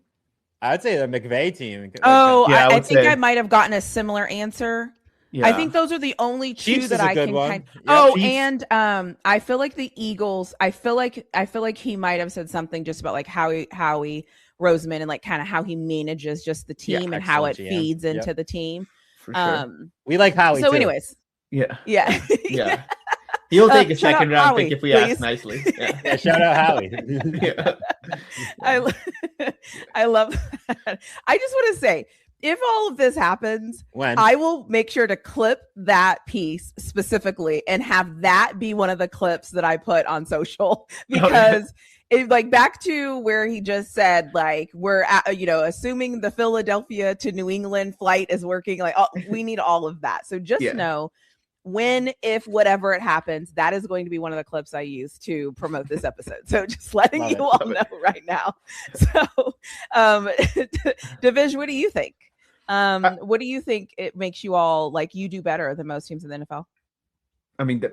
I'd say the McVay team. I think I might have gotten a similar answer. Yeah. I think those are the only two Chiefs that I can kind of. Chiefs. And I feel like the Eagles. I feel like he might have said something just about like Howie Roseman and like kind of how he manages just the team and how it feeds into the team. For sure. We like Howie. So, too. anyways, yeah. He'll take a second round Howie, pick if we ask nicely. Yeah, shout out Howie. I love that. I just want to say, if all of this happens, I will make sure to clip that piece specifically and have that be one of the clips that I put on social, because back to where he just said, like, we're assuming the Philadelphia to New England flight is working, like, we need all of that. So just know, when, if, whatever it happens, that is going to be one of the clips I use to promote this episode. So just letting you all know right now. So, Divish, what do you think? What do you think it makes you all, like, you do better than most teams in the NFL? I mean,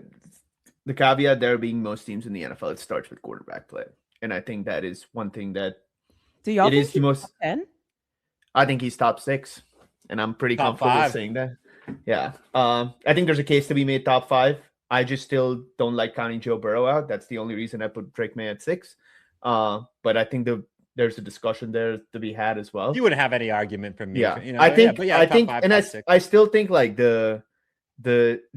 the caveat there being most teams in the NFL, it starts with quarterback play. And I think that is one thing that do y'all think he's top 10? I think he's top 6. And I'm pretty comfortable saying that. Yeah. I think there's a case to be made top 5. I just still don't like counting Joe Burrow out. That's the only reason I put Drake May at 6. But I think there's a discussion there to be had as well. You wouldn't have any argument from me. Yeah. I still think like the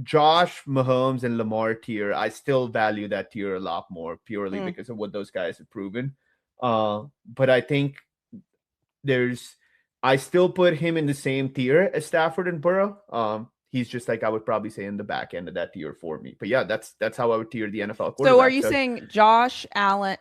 Josh, Mahomes, and Lamar tier, I still value that tier a lot more purely because of what those guys have proven. But I think I still put him in the same tier as Stafford and Burrow. He's just like, I would probably say in the back end of that tier for me. But yeah, that's how I would tier the NFL quarterback. So are you saying Allen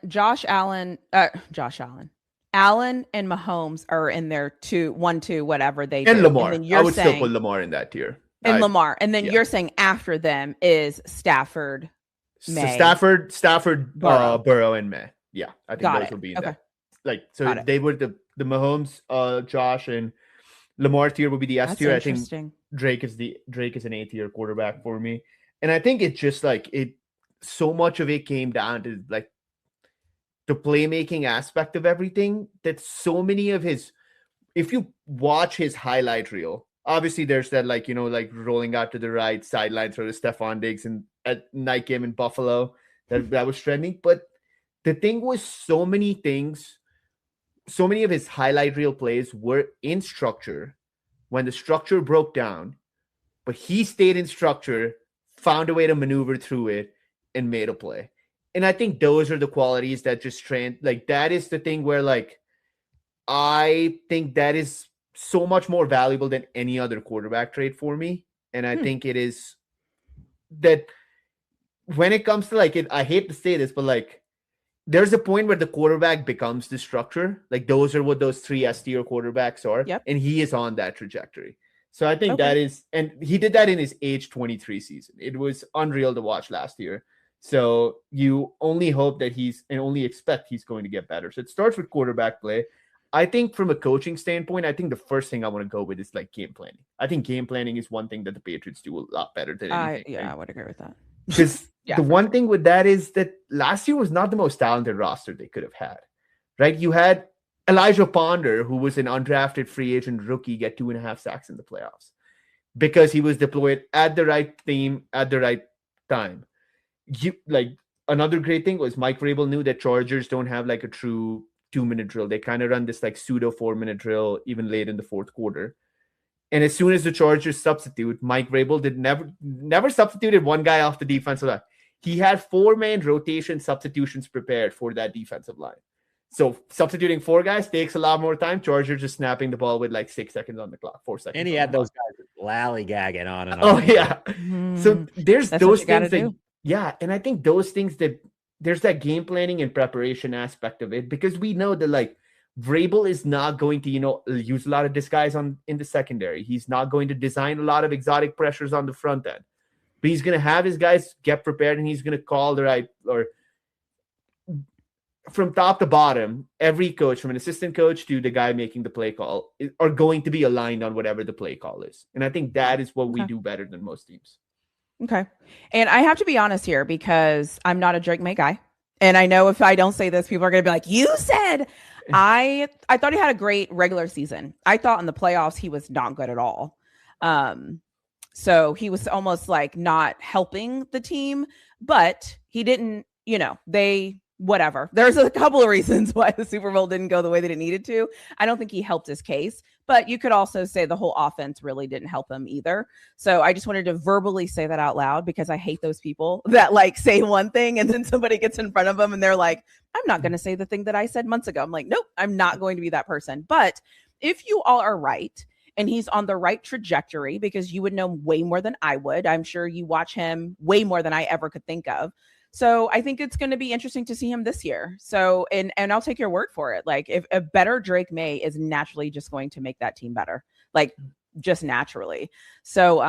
and Mahomes are in their 1, 2, whatever they do? And Lamar. And I would still put Lamar in that tier. Lamar. And then you're saying after them is Stafford, May. So Stafford, Burrow, and May. Yeah, I think those would be in that. Like, so they would the Mahomes, Josh, and Lamar tier would be the S tier. I think Drake is an A tier quarterback for me. And I think it's just like so much of it came down to like the playmaking aspect of everything, that so many of his, if you watch his highlight reel, obviously there's that, like, like rolling out to the right sideline throw to Stephon Diggs and at night game in Buffalo that was trending. But the thing was, so many of his highlight reel plays were in structure when the structure broke down, but he stayed in structure, found a way to maneuver through it, and made a play. And I think those are the qualities that just that is the thing where, like, I think that is so much more valuable than any other quarterback trait for me. And I think it is that when it comes to, like, I hate to say this, but like, there's a point where the quarterback becomes the structure. Like those are what those 3 S-tier quarterbacks are. Yep. And he is on that trajectory. So I think that is, and he did that in his age 23 season. It was unreal to watch last year. So you only hope that and only expect he's going to get better. So it starts with quarterback play. I think from a coaching standpoint, I think the first thing I want to go with is like game planning. I think game planning is one thing that the Patriots do a lot better than anything. Yeah, right? I would agree with that. Because the one thing with that is that last year was not the most talented roster they could have had, right? You had Elijah Ponder, who was an undrafted free agent rookie, get 2.5 sacks in the playoffs because he was deployed at the right team at the right time. Another great thing was Mike Vrabel knew that Chargers don't have like a true 2-minute drill. They kind of run this like pseudo 4-minute drill even late in the fourth quarter. And as soon as the Chargers substitute, Mike Vrabel never substituted one guy off the defensive line. He had 4-man rotation substitutions prepared for that defensive line. So substituting 4 guys takes a lot more time. Chargers just snapping the ball with like 6 seconds on the clock, 4 seconds. And he had those guys lollygagging on and on. Oh yeah. So there's those things that, and I think those things that there's that game planning and preparation aspect of it, because we know that like Vrabel is not going to, use a lot of disguise in the secondary. He's not going to design a lot of exotic pressures on the front end, but he's going to have his guys get prepared and he's going to call the right, or from top to bottom, every coach, from an assistant coach to the guy making the play call, are going to be aligned on whatever the play call is. And I think that is what we do better than most teams. Okay. And I have to be honest here because I'm not a Drake May guy. And I know if I don't say this, people are going to be like, you said. I thought he had a great regular season. I thought in the playoffs, he was not good at all. So he was almost like not helping the team, but he didn't, whatever. There's a couple of reasons why the Super Bowl didn't go the way that it needed to. I don't think he helped his case, but you could also say the whole offense really didn't help him either. So I just wanted to verbally say that out loud because I hate those people that like say one thing and then somebody gets in front of them and they're like, I'm not going to say the thing that I said months ago. I'm like, nope, I'm not going to be that person. But if you all are right and he's on the right trajectory, because you would know way more than I would. I'm sure you watch him way more than I ever could think of. So I think it's going to be interesting to see him this year. So, and I'll take your word for it. Like if a better Drake May is naturally just going to make that team better, like just naturally. So,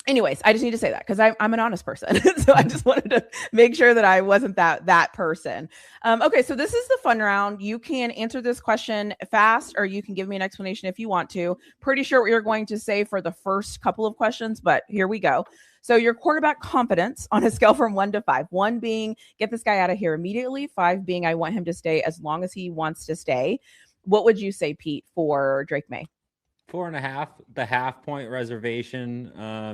anyways, I just need to say that because I'm an honest person. So I just wanted to make sure that I wasn't that person. Okay, so this is the fun round. You can answer this question fast or you can give me an explanation if you want to. Pretty sure what you're going to say for the first couple of questions, but here we go. So your quarterback confidence on a scale from 1 to 5, 1 being get this guy out of here immediately, 5 being I want him to stay as long as he wants to stay. What would you say, Pete, for Drake May? 4.5. The half-point reservation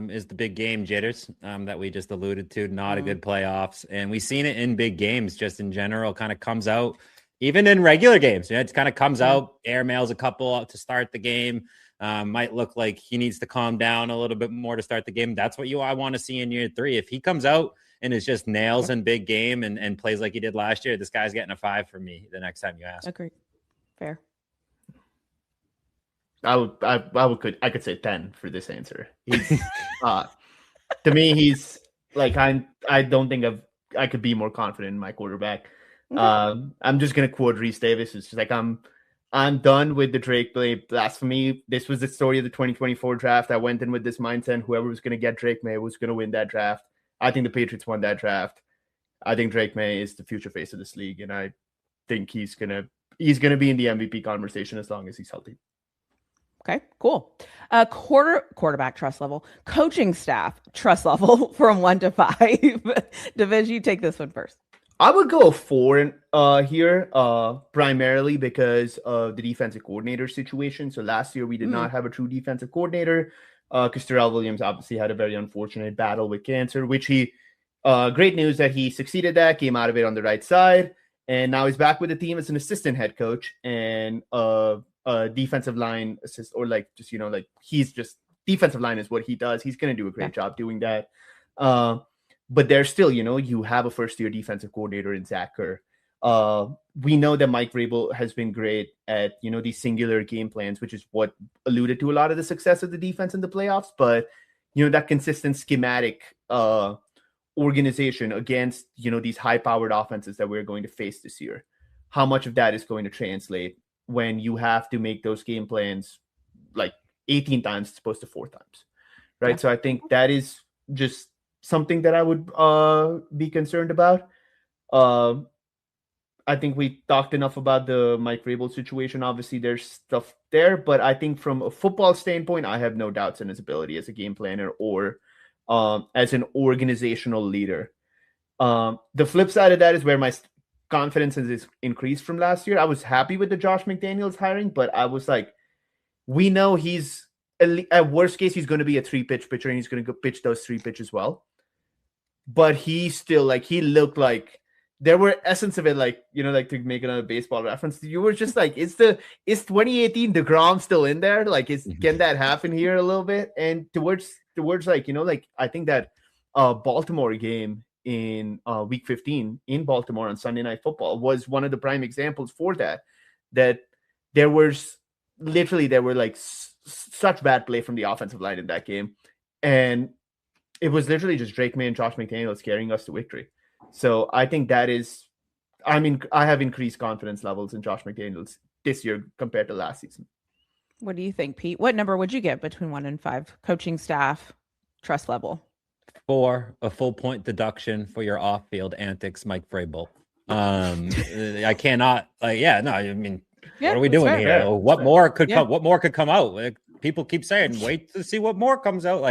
is the big game jitters that we just alluded to. Not a good playoffs, and we've seen it in big games. Just in general, kind of comes out even in regular games. It kind of comes out, airmails a couple to start the game. Might look like he needs to calm down a little bit more to start the game. That's what I want to see in year 3. If he comes out and is just nails in big game and plays like he did last year, this guy's getting a 5 for me the next time you ask. Agreed. Fair. I could say 10 for this answer. He's to me, he's like I don't think I could be more confident in my quarterback. I'm just gonna quote Reese Davis. It's just like I'm done with the Drake May blasphemy. This was the story of the 2024 draft. I went in with this mindset. Whoever was going to get Drake May was going to win that draft. I think the Patriots won that draft. I think Drake May is the future face of this league, and I think he's gonna be in the MVP conversation as long as he's healthy. Okay, cool. Quarterback trust level, coaching staff trust level from 1 to 5. Davish, you take this one first. I would go 4 here, primarily because of the defensive coordinator situation. So last year we did not have a true defensive coordinator because Terrell Williams obviously had a very unfortunate battle with cancer, which great news that he succeeded that, came out of it on the right side, and now he's back with the team as an assistant head coach and defensive line assist, or like just, he's just defensive line is what he does. He's going to do a great job doing that. But there's still, you have a first-year defensive coordinator in Zach Kerr. We know that Mike Vrabel has been great at, these singular game plans, which is what alluded to a lot of the success of the defense in the playoffs. But, that consistent schematic organization against, these high-powered offenses that we're going to face this year. How much of that is going to translate when you have to make those game plans like 18 times as opposed to 4 times, right? Yeah. So I think that is just something that I would be concerned about. I think we talked enough about the Mike Vrabel situation. Obviously, there's stuff there, but I think from a football standpoint, I have no doubts in his ability as a game planner or as an organizational leader. The flip side of that is where my confidence has increased from last year. I was happy with the Josh McDaniels hiring, but I was like, we know he's at worst case, he's going to be a 3-pitch pitcher and he's going to go pitch those 3 pitches well. But he still he looked like there were essence of it, to make another baseball reference. You were just like, is 2018 DeGrom still in there? Can that happen here a little bit? And towards I think that Baltimore game in week 15 in Baltimore on Sunday Night Football was one of the prime examples for that there were such bad play from the offensive line in that game. And it was literally just Drake May and Josh McDaniels carrying us to victory. So I think that is, I have increased confidence levels in Josh McDaniels this year compared to last season. What do you think, Pete? What number would you get between 1 and 5? Coaching staff, trust level? 4, a full point deduction for your off-field antics, Mike Vrabel. I cannot, what are we doing here? Yeah, what more could come? What more could come out? People keep saying, wait to see what more comes out.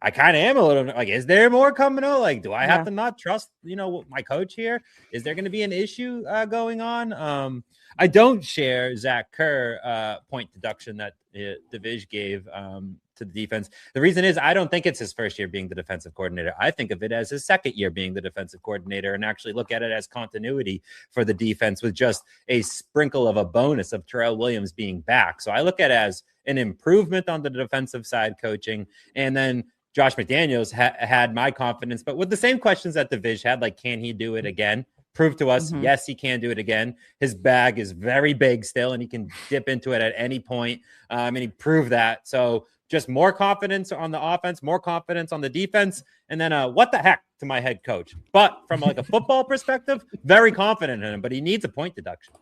I kind of am a little is there more coming out? Do I have to not trust, my coach here? Is there going to be an issue going on? I don't share Zach Kerr point deduction that Divish gave to the defense. The reason is I don't think it's his first year being the defensive coordinator. I think of it as his second year being the defensive coordinator and actually look at it as continuity for the defense with just a sprinkle of a bonus of Terrell Williams being back. So I look at it as an improvement on the defensive side coaching. And then Josh McDaniels had my confidence, but with the same questions that Divish had, can he do it again? Prove to us, yes, he can do it again. His bag is very big still, and he can dip into it at any point, and he proved that. So just more confidence on the offense, more confidence on the defense, and then what the heck to my head coach. But from a football perspective, very confident in him, but he needs a point deduction.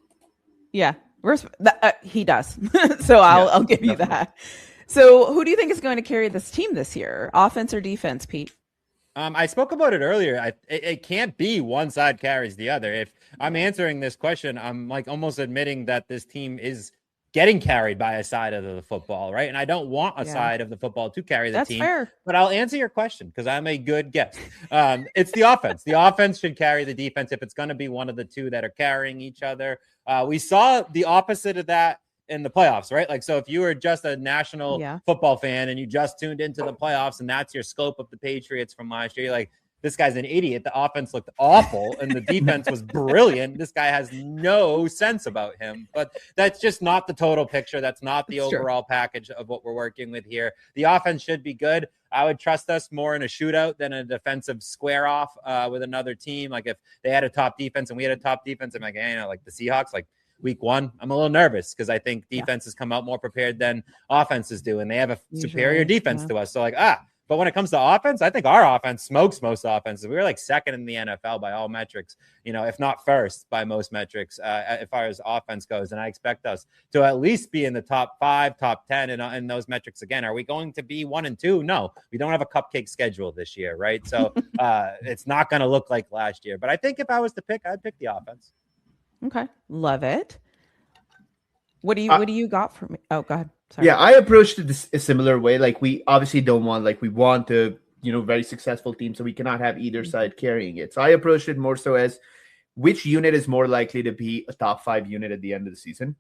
Yeah, he does. So I'll give you that. So who do you think is going to carry this team this year? Offense or defense, Pete? I spoke about it earlier. It can't be one side carries the other. If I'm answering this question, I'm almost admitting that this team is getting carried by a side of the football, right? And I don't want a side of the football to carry the team. Fair. But I'll answer your question because I'm a good guest. It's the offense. The offense should carry the defense if it's going to be one of the two that are carrying each other. We saw the opposite of that in the playoffs, right? So if you were just a national football fan and you just tuned into the playoffs and that's your scope of the Patriots from last year, you're like, this guy's an idiot. The offense looked awful and the defense was brilliant. This guy has no sense about him, but that's just not the total picture. That's not the overall package of what we're working with here. The offense should be good. I would trust us more in a shootout than a defensive square off with another team. If they had a top defense and we had a top defense, I'm the Seahawks, week 1, I'm a little nervous because I think defenses come out more prepared than offenses do, and they have a superior defense to us. So but when it comes to offense, I think our offense smokes most offenses. We were second in the NFL by all metrics, if not first by most metrics as far as offense goes. And I expect us to at least be in the top 5, top 10 in those metrics again. Are we going to be 1 and 2? No, we don't have a cupcake schedule this year, right? So it's not going to look like last year. But I think if I was to pick, I'd pick the offense. Okay. Love it. What do you got for me? Oh, go ahead. Sorry. Yeah, I approached it a similar way. We obviously don't want, we want a, very successful team, so we cannot have either side carrying it. So I approached it more so as which unit is more likely to be a top 5 unit at the end of the season.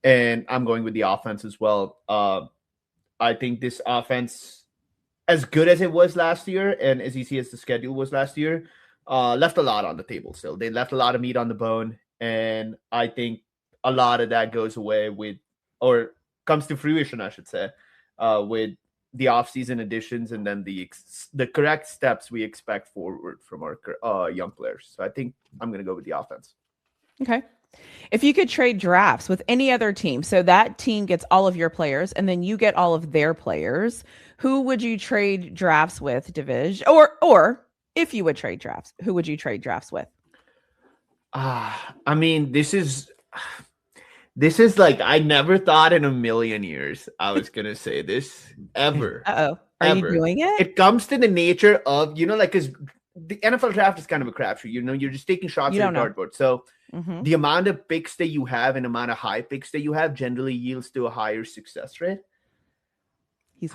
And I'm going with the offense as well. I think this offense, as good as it was last year and as easy as the schedule was last year, left a lot on the table still. They left a lot of meat on the bone. And I think a lot of that goes away or comes to fruition, I should say, with the offseason additions and then the correct steps we expect forward from our young players. So I think I'm going to go with the offense. Okay. If you could trade drafts with any other team, so that team gets all of your players and then you get all of their players, who would you trade drafts with, Divish? Or if you would trade drafts, who would you trade drafts with? I mean, this is like, I never thought in a million years I was gonna say this ever. Are ever. You doing it? It comes to the nature of, like, because the NFL draft is kind of a crapshoot. You're just taking shots at the cardboard. So the amount of picks that you have and amount of high picks that you have generally yields to a higher success rate.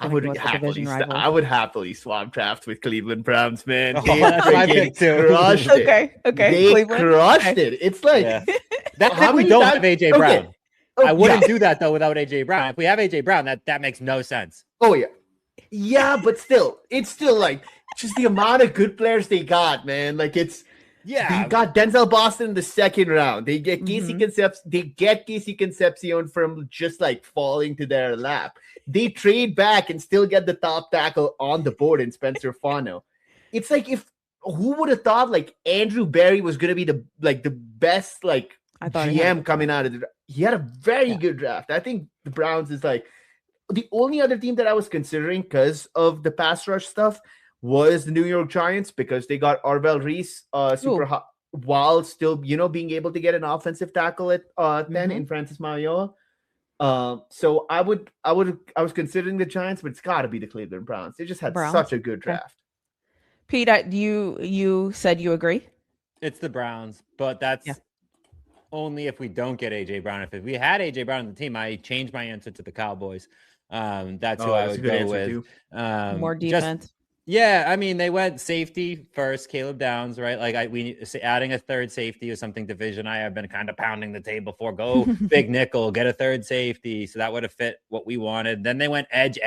I would happily swap drafts with Cleveland Browns, man. That's my pick too. Crushed it. Okay. They Cleveland? crushed it. It's like that's how we don't have AJ Brown. I wouldn't do that though without AJ Brown. If we have AJ Brown, that makes no sense. Oh yeah. Yeah, but still, it's still like just the amount of good players they got, man. Like they got Denzel Boston in the second round. They get Casey Concepcion from just like falling to their lap. They trade back and still get the top tackle on the board in Spencer Fano. It's like, who would have thought like Andrew Berry was going to be the best GM coming out of the draft. He had a very good draft. I think the Browns is like the only other team that I was considering because of the pass rush stuff was the New York Giants, because they got Arvell Reese super hot while still, being able to get an offensive tackle at 10 in Francis Mayoa. So I was considering the Giants, but it's got to be the Cleveland Browns. They just had such a good draft. Pete, you said you agree? It's the Browns, but that's only if we don't get AJ Brown. If we had AJ Brown on the team, I changed my answer to the Cowboys. That's who I would go with. More defense. I mean, they went safety first, Caleb Downs, right? Like adding a third safety or something division. I have been kind of pounding the table for go big nickel, get a third safety. So that would have fit what we wanted. Then they went edge.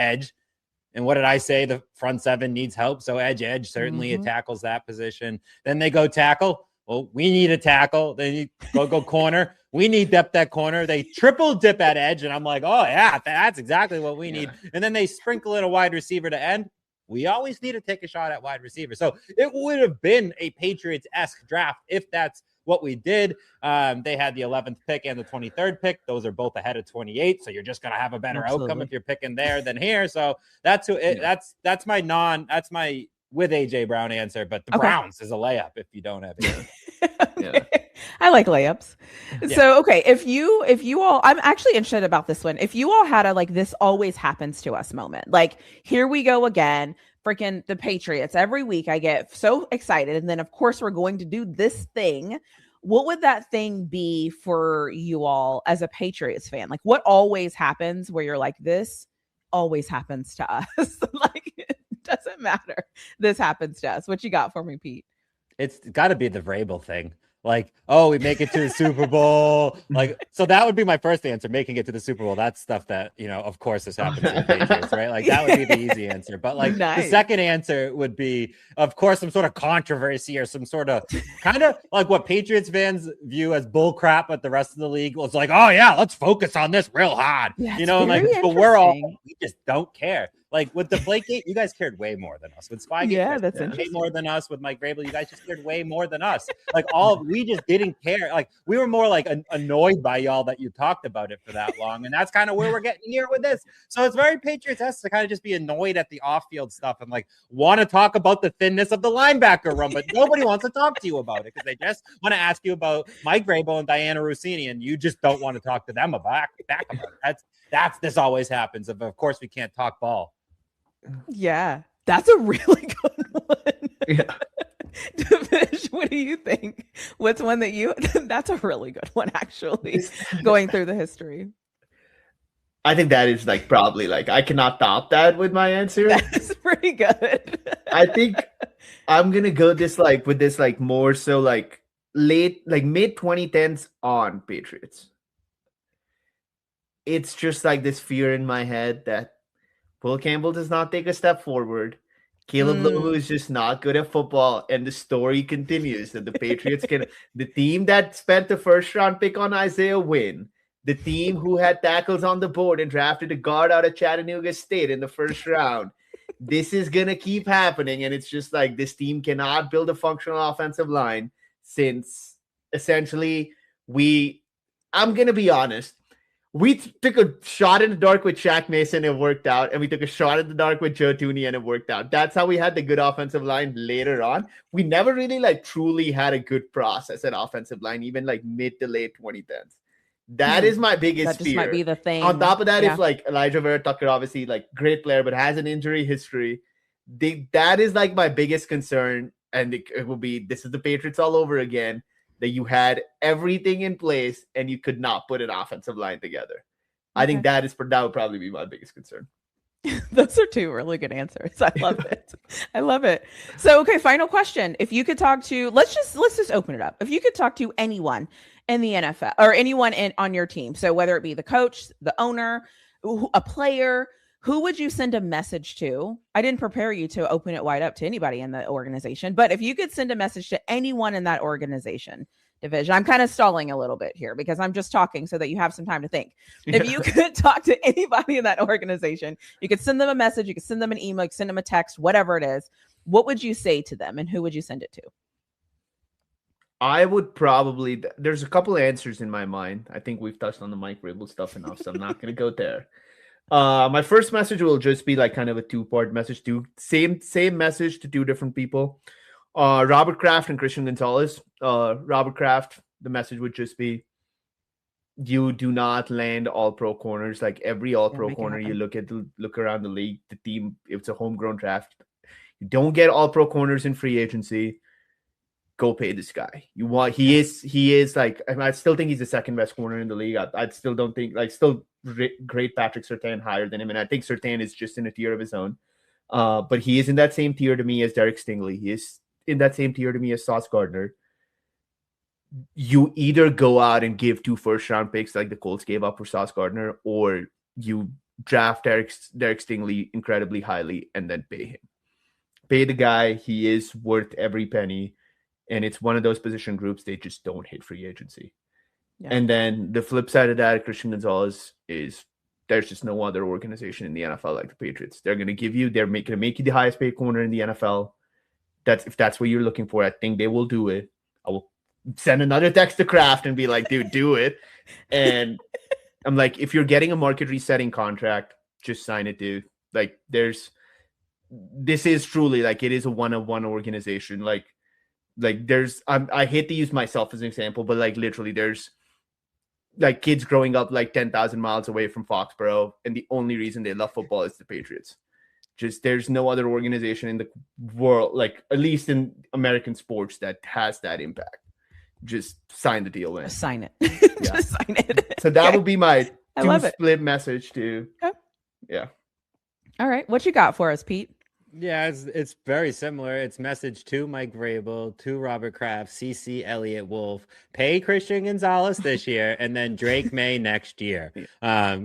And what did I say? The front seven needs help. So edge, certainly it tackles that position. Then they go tackle. Well, we need a tackle. Then you go corner. We need depth at corner. They triple dip at edge. And I'm like, oh yeah, that's exactly what we need. And then they sprinkle in a wide receiver to end. We always need to take a shot at wide receiver. So it would have been a Patriots-esque draft if that's what we did. They had the 11th pick and the 23rd pick. Those are both ahead of 28. So you're just going to have a better outcome if you're picking there than here. So that's that's my with AJ Brown answer. But the Browns is a layup if you don't have it. I like layups. So, if you all, I'm actually interested about this one. If you all had a, this always happens to us moment, like here we go again, freaking the Patriots every week, I get so excited. And then of course we're going to do this thing. What would that thing be for you all as a Patriots fan? Like what always happens where you're like, this always happens to us. Like it doesn't matter. This happens to us. What you got for me, Pete? It's got to be the Vrabel thing. Like, oh, we make it to the Super Bowl. So that would be my first answer, making it to the Super Bowl. That's stuff that, of course this happens to the Patriots, right? Like that would be the easy answer. But the second answer would be, of course, some sort of controversy or some sort of kind of like what Patriots fans view as bull crap, but the rest of the league was like, oh yeah, let's focus on this real hard. Yeah, but we just don't care. Like with the Flakegate, you guys cared way more than us. With Spygate, that's way more than us. With Mike Vrabel, you guys just cared way more than us. We just didn't care. Like we were more like annoyed by y'all that you talked about it for that long, and that's kind of where we're getting here with this. So it's very Patriots-esque to kind of just be annoyed at the off-field stuff and want to talk about the thinness of the linebacker room, but nobody wants to talk to you about it because they just want to ask you about Mike Vrabel and Diana Rossini, and you just don't want to talk to them back about it. This always happens. Of course, we can't talk ball. Yeah, that's a really good one. Yeah. What do you think? What's one that that's a really good one, actually, going through the history. I think that is probably I cannot top that with my answer. That's pretty good. I think I'm going to go with this more so late, mid 2010s on Patriots. It's just this fear in my head that Paul Campbell does not take a step forward. Caleb Lowe is just not good at football. And the story continues that the Patriots the team that spent the first round pick on Isaiah Wynn, the team who had tackles on the board and drafted a guard out of Chattanooga State in the first round. This is going to keep happening. And it's just this team cannot build a functional offensive line since essentially I'm going to be honest. We took a shot in the dark with Shaq Mason, it worked out, and we took a shot in the dark with Joe Tooney, and it worked out. That's how we had the good offensive line later on. We never really like truly had a good process at offensive line, even like mid to late 2010s. That is my biggest fear. Might be the thing. On top of that, if like Elijah Vera Tucker, obviously like great player, but has an injury history, that is like my biggest concern. And it will be, this is the Patriots all over again. That you had everything in place and you could not put an offensive line together. Okay. I think that would probably be my biggest concern. Those are two really good answers. I love it. I love it. So, okay, final question. If you could talk to, let's just open it up. If you could talk to anyone in the NFL or anyone on your team, so whether it be the coach, the owner, a player, who would you send a message to? I didn't prepare you to open it wide up to anybody in the organization, but if you could send a message to anyone in that organization division, I'm kind of stalling a little bit here because I'm just talking so that you have some time to think. If you could talk to anybody in that organization, you could send them a message, you could send them an email, you could send them a text, whatever it is. What would you say to them and who would you send it to? I would probably, there's a couple of answers in my mind. I think we've touched on the Mike Vrabel stuff enough, so I'm not going to go there. My first message will just be like kind of a two-part message, same message to two different people. Robert Kraft and Christian Gonzalez. Robert Kraft, the message would just be, you do not land all-pro corners. Like every all-pro corner you look around the league, the team, it's a homegrown draft. You don't get all-pro corners in free agency. Go pay this guy. He is like, I still think he's the second best corner in the league. I still don't think, like, still great Patrick Surtain higher than him. And I think Surtain is just in a tier of his own. But he is in that same tier to me as Derek Stingley. He is in that same tier to me as Sauce Gardner. You either go out and give 2 first-round picks like the Colts gave up for Sauce Gardner, or you draft Derek Stingley incredibly highly and then pay him. Pay the guy. He is worth every penny. And it's one of those position groups, they just don't hit free agency. Yeah. And then the flip side of that, Christian Gonzalez, is there's just no other organization in the NFL like the Patriots. They're going to make you the highest paid corner in the NFL. If that's what you're looking for, I think they will do it. I will send another text to Kraft and be like, dude, do it. And I'm like, if you're getting a market resetting contract, just sign it, dude. Like this is truly like, it is a one-on-one organization. Like there's, I hate to use myself as an example, but like literally there's like kids growing up like 10,000 miles away from Foxboro. And the only reason they love football is the Patriots. Just there's no other organization in the world, like at least in American sports, that has that impact. Just sign the deal, man. Sign it. Just sign it. So that would be my split message to. Okay. Yeah. All right. What you got for us, Pete? Yeah, it's very similar. It's message to Mike Vrabel, to Robert Kraft, CC Elliott Wolf, pay Christian Gonzalez this year, and then Drake May next year.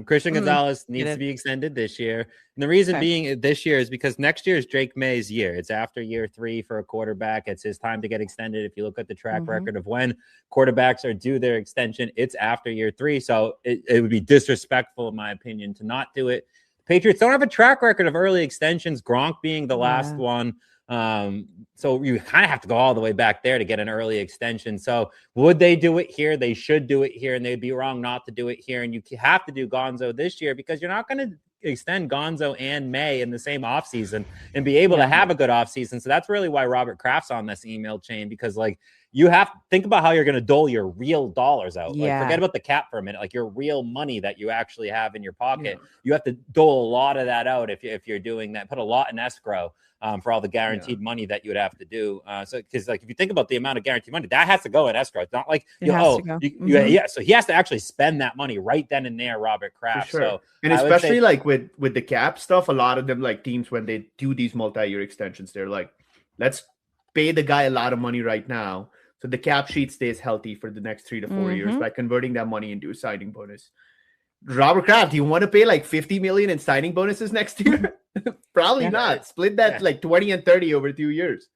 Christian Gonzalez needs to be extended this year. And the reason being this year is because next year is Drake May's year. It's after year 3 for a quarterback. It's his time to get extended. If you look at the track record of when quarterbacks are due their extension, it's after year 3. So it would be disrespectful, in my opinion, to not do it. Patriots don't have a track record of early extensions, Gronk being the last one. So you kind of have to go all the way back there to get an early extension. So would they do it here? They should do it here, and they'd be wrong not to do it here. And you have to do Gonzo this year because you're not going to extend Gonzo and May in the same offseason and be able to have a good offseason. So that's really why Robert Kraft's on this email chain, because like you have to think about how you're going to dole your real dollars out. Like forget about the cap for a minute, like your real money that you actually have in your pocket. You have to dole a lot of that out if you're doing that, put a lot in escrow for all the guaranteed money that you would have to do. So because like if you think about the amount of guaranteed money, that has to go in escrow. It's not like so he has to actually spend that money right then and there, Robert Kraft. Sure. So and especially like with the cap stuff, a lot of them, like teams, when they do these multi-year extensions, they're like, let's pay the guy a lot of money right now, so the cap sheet stays healthy for the next 3 to 4 years by converting that money into a signing bonus. Robert Kraft, do you want to pay like $50 million in signing bonuses next year? Probably not. Split that like 20 and 30 over 2 years.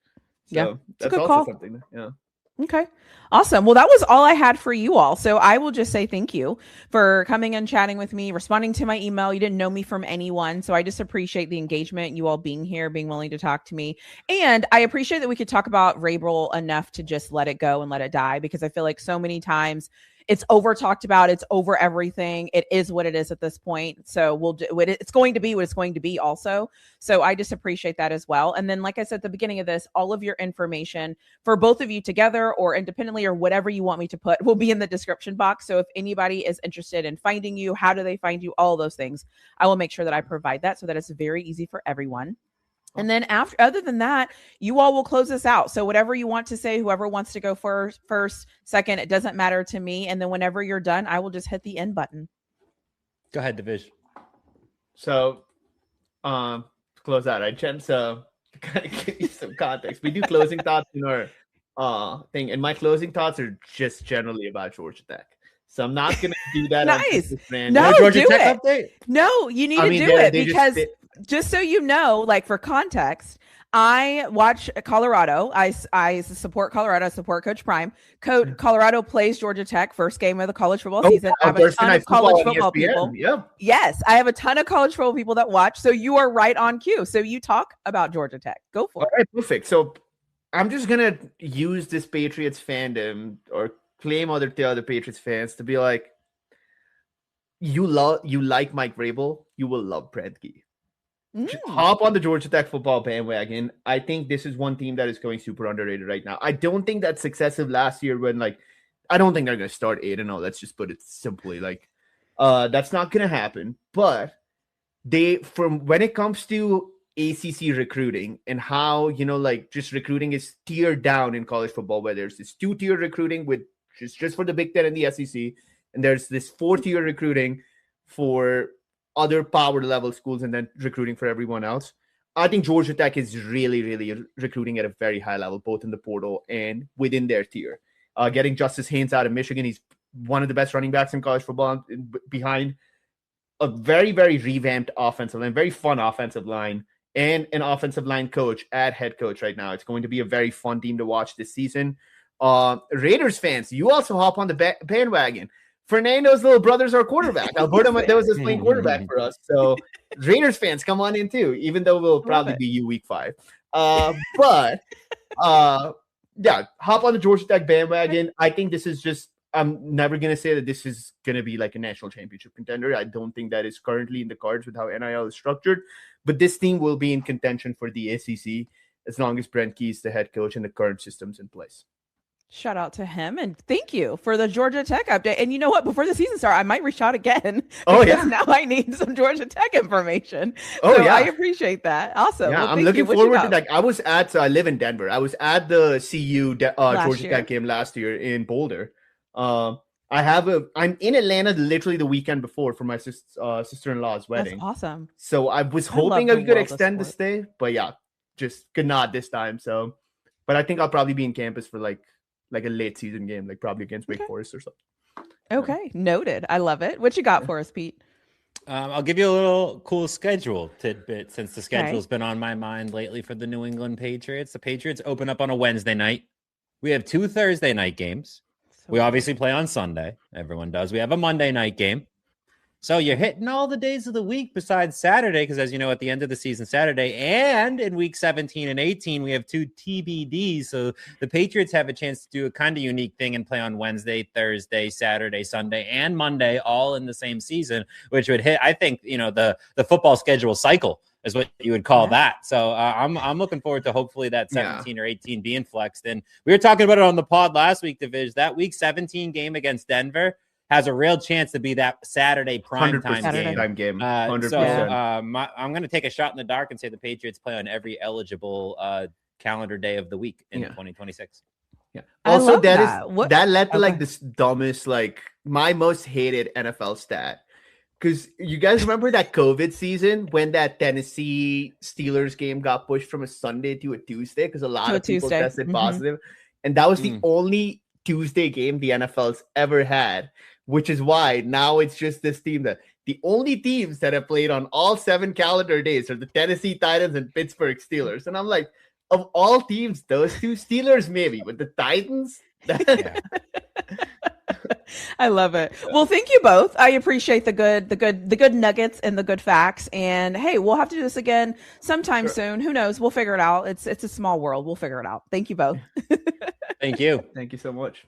So that's also call. Something. Yeah. Okay. Awesome. Well, that was all I had for you all. So I will just say thank you for coming and chatting with me, responding to my email. You didn't know me from anyone. So I just appreciate the engagement, you all being here, being willing to talk to me. And I appreciate that we could talk about Vrabel enough to just let it go and let it die, because I feel like so many times it's over talked about. It's over everything. It is what it is at this point. So we'll do it. It's going to be what it's going to be also. So I just appreciate that as well. And then, like I said at the beginning of this, all of your information for both of you together or independently or whatever you want me to put will be in the description box. So if anybody is interested in finding you, how do they find you, all those things, I will make sure that I provide that so that it's very easy for everyone. And then other than that, you all will close this out. So whatever you want to say, whoever wants to go first, second, it doesn't matter to me. And then whenever you're done, I will just hit the end button. Go ahead, Divish. So, close out, right, Jen? So to kind of give you some context, we do closing thoughts in our thing, and my closing thoughts are just generally about Georgia Tech. So I'm not going to do that. Nice. No, Georgia do Tech it. update. No, you need to do it because just so you know, like for context, I watch Colorado. I support Colorado. I support Coach Prime. Colorado plays Georgia Tech first game of the college football season. I have a ton of college football people. Yeah. Yes, I have a ton of college football people that watch. So you are right on cue. So you talk about Georgia Tech. Go for it. All right, perfect. So I'm just gonna use this Patriots fandom or claim the other Patriots fans to be like, you like Mike Vrabel, you will love Prentke. Hop on the Georgia Tech football bandwagon. I think this is one team that is going super underrated right now. I don't think that's successive last year when I don't think they're going to start 8-0. Let's just put it simply. That's not going to happen. But from when it comes to ACC recruiting and how, just recruiting is tiered down in college football, where there's this 2-tier recruiting with just for the Big Ten and the SEC. And there's this 4-tier recruiting for other power level schools and then recruiting for everyone else. I think Georgia Tech is really, really recruiting at a very high level, both in the portal and within their tier. Getting Justice Haynes out of Michigan, he's one of the best running backs in college football behind a very, very revamped offensive line, very fun offensive line, and an offensive line coach at head coach right now. It's going to be a very fun team to watch this season. Raiders fans, you also hop on the bandwagon. Fernando's little brother's our quarterback. Alberto Mateos is playing quarterback for us. So Raiders fans, come on in too, even though we'll probably be you week 5. But hop on the Georgia Tech bandwagon. I think this is just, I'm never going to say that this is going to be like a national championship contender. I don't think that is currently in the cards with how NIL is structured. But this team will be in contention for the ACC as long as Brent Key is the head coach and the current system's in place. Shout out to him and thank you for the Georgia Tech update. And you know what? Before the season starts, I might reach out again. Now I need some Georgia Tech information. I appreciate that. Awesome. Yeah, I'm looking forward to that. I live in Denver. I was at the CU Georgia Tech game last year in Boulder. I'm in Atlanta literally the weekend before for my sister-in-law's wedding. That's awesome. So I was hoping I could extend the stay, but just could not this time. So, but I think I'll probably be in campus for like a late season game, probably against Wake Forest or something. Okay, noted. I love it. What you got for us, Pete? I'll give you a little cool schedule tidbit since the schedule's been on my mind lately for the New England Patriots. The Patriots open up on a Wednesday night. We have 2 Thursday night games. We obviously play on Sunday. Everyone does. We have a Monday night game. So you're hitting all the days of the week besides Saturday, because as you know, at the end of the season, Saturday and in week 17 and 18, we have 2 TBDs. So the Patriots have a chance to do a kind of unique thing and play on Wednesday, Thursday, Saturday, Sunday, and Monday, all in the same season, which would hit, I think, the football schedule cycle is what you would call that. So I'm looking forward to hopefully that 17 or 18 being flexed. And we were talking about it on the pod last week, Divish. That week 17 game against Denver has a real chance to be that Saturday primetime game. 100%. So I'm going to take a shot in the dark and say the Patriots play on every eligible calendar day of the week in 2026. Yeah. Also, that led to this dumbest, my most hated NFL stat. Because you guys remember that COVID season when that Tennessee Steelers game got pushed from a Sunday to a Tuesday because a lot of people tested positive, and that was the only Tuesday game the NFL's ever had. Which is why now it's just this team that the only teams that have played on all 7 calendar days are the Tennessee Titans and Pittsburgh Steelers. And I'm like, of all teams, those 2 Steelers maybe, but the Titans. I love it. Well, thank you both. I appreciate the good nuggets and the good facts. And hey, we'll have to do this again sometime soon. Who knows? We'll figure it out. It's a small world. We'll figure it out. Thank you both. Thank you. Thank you so much.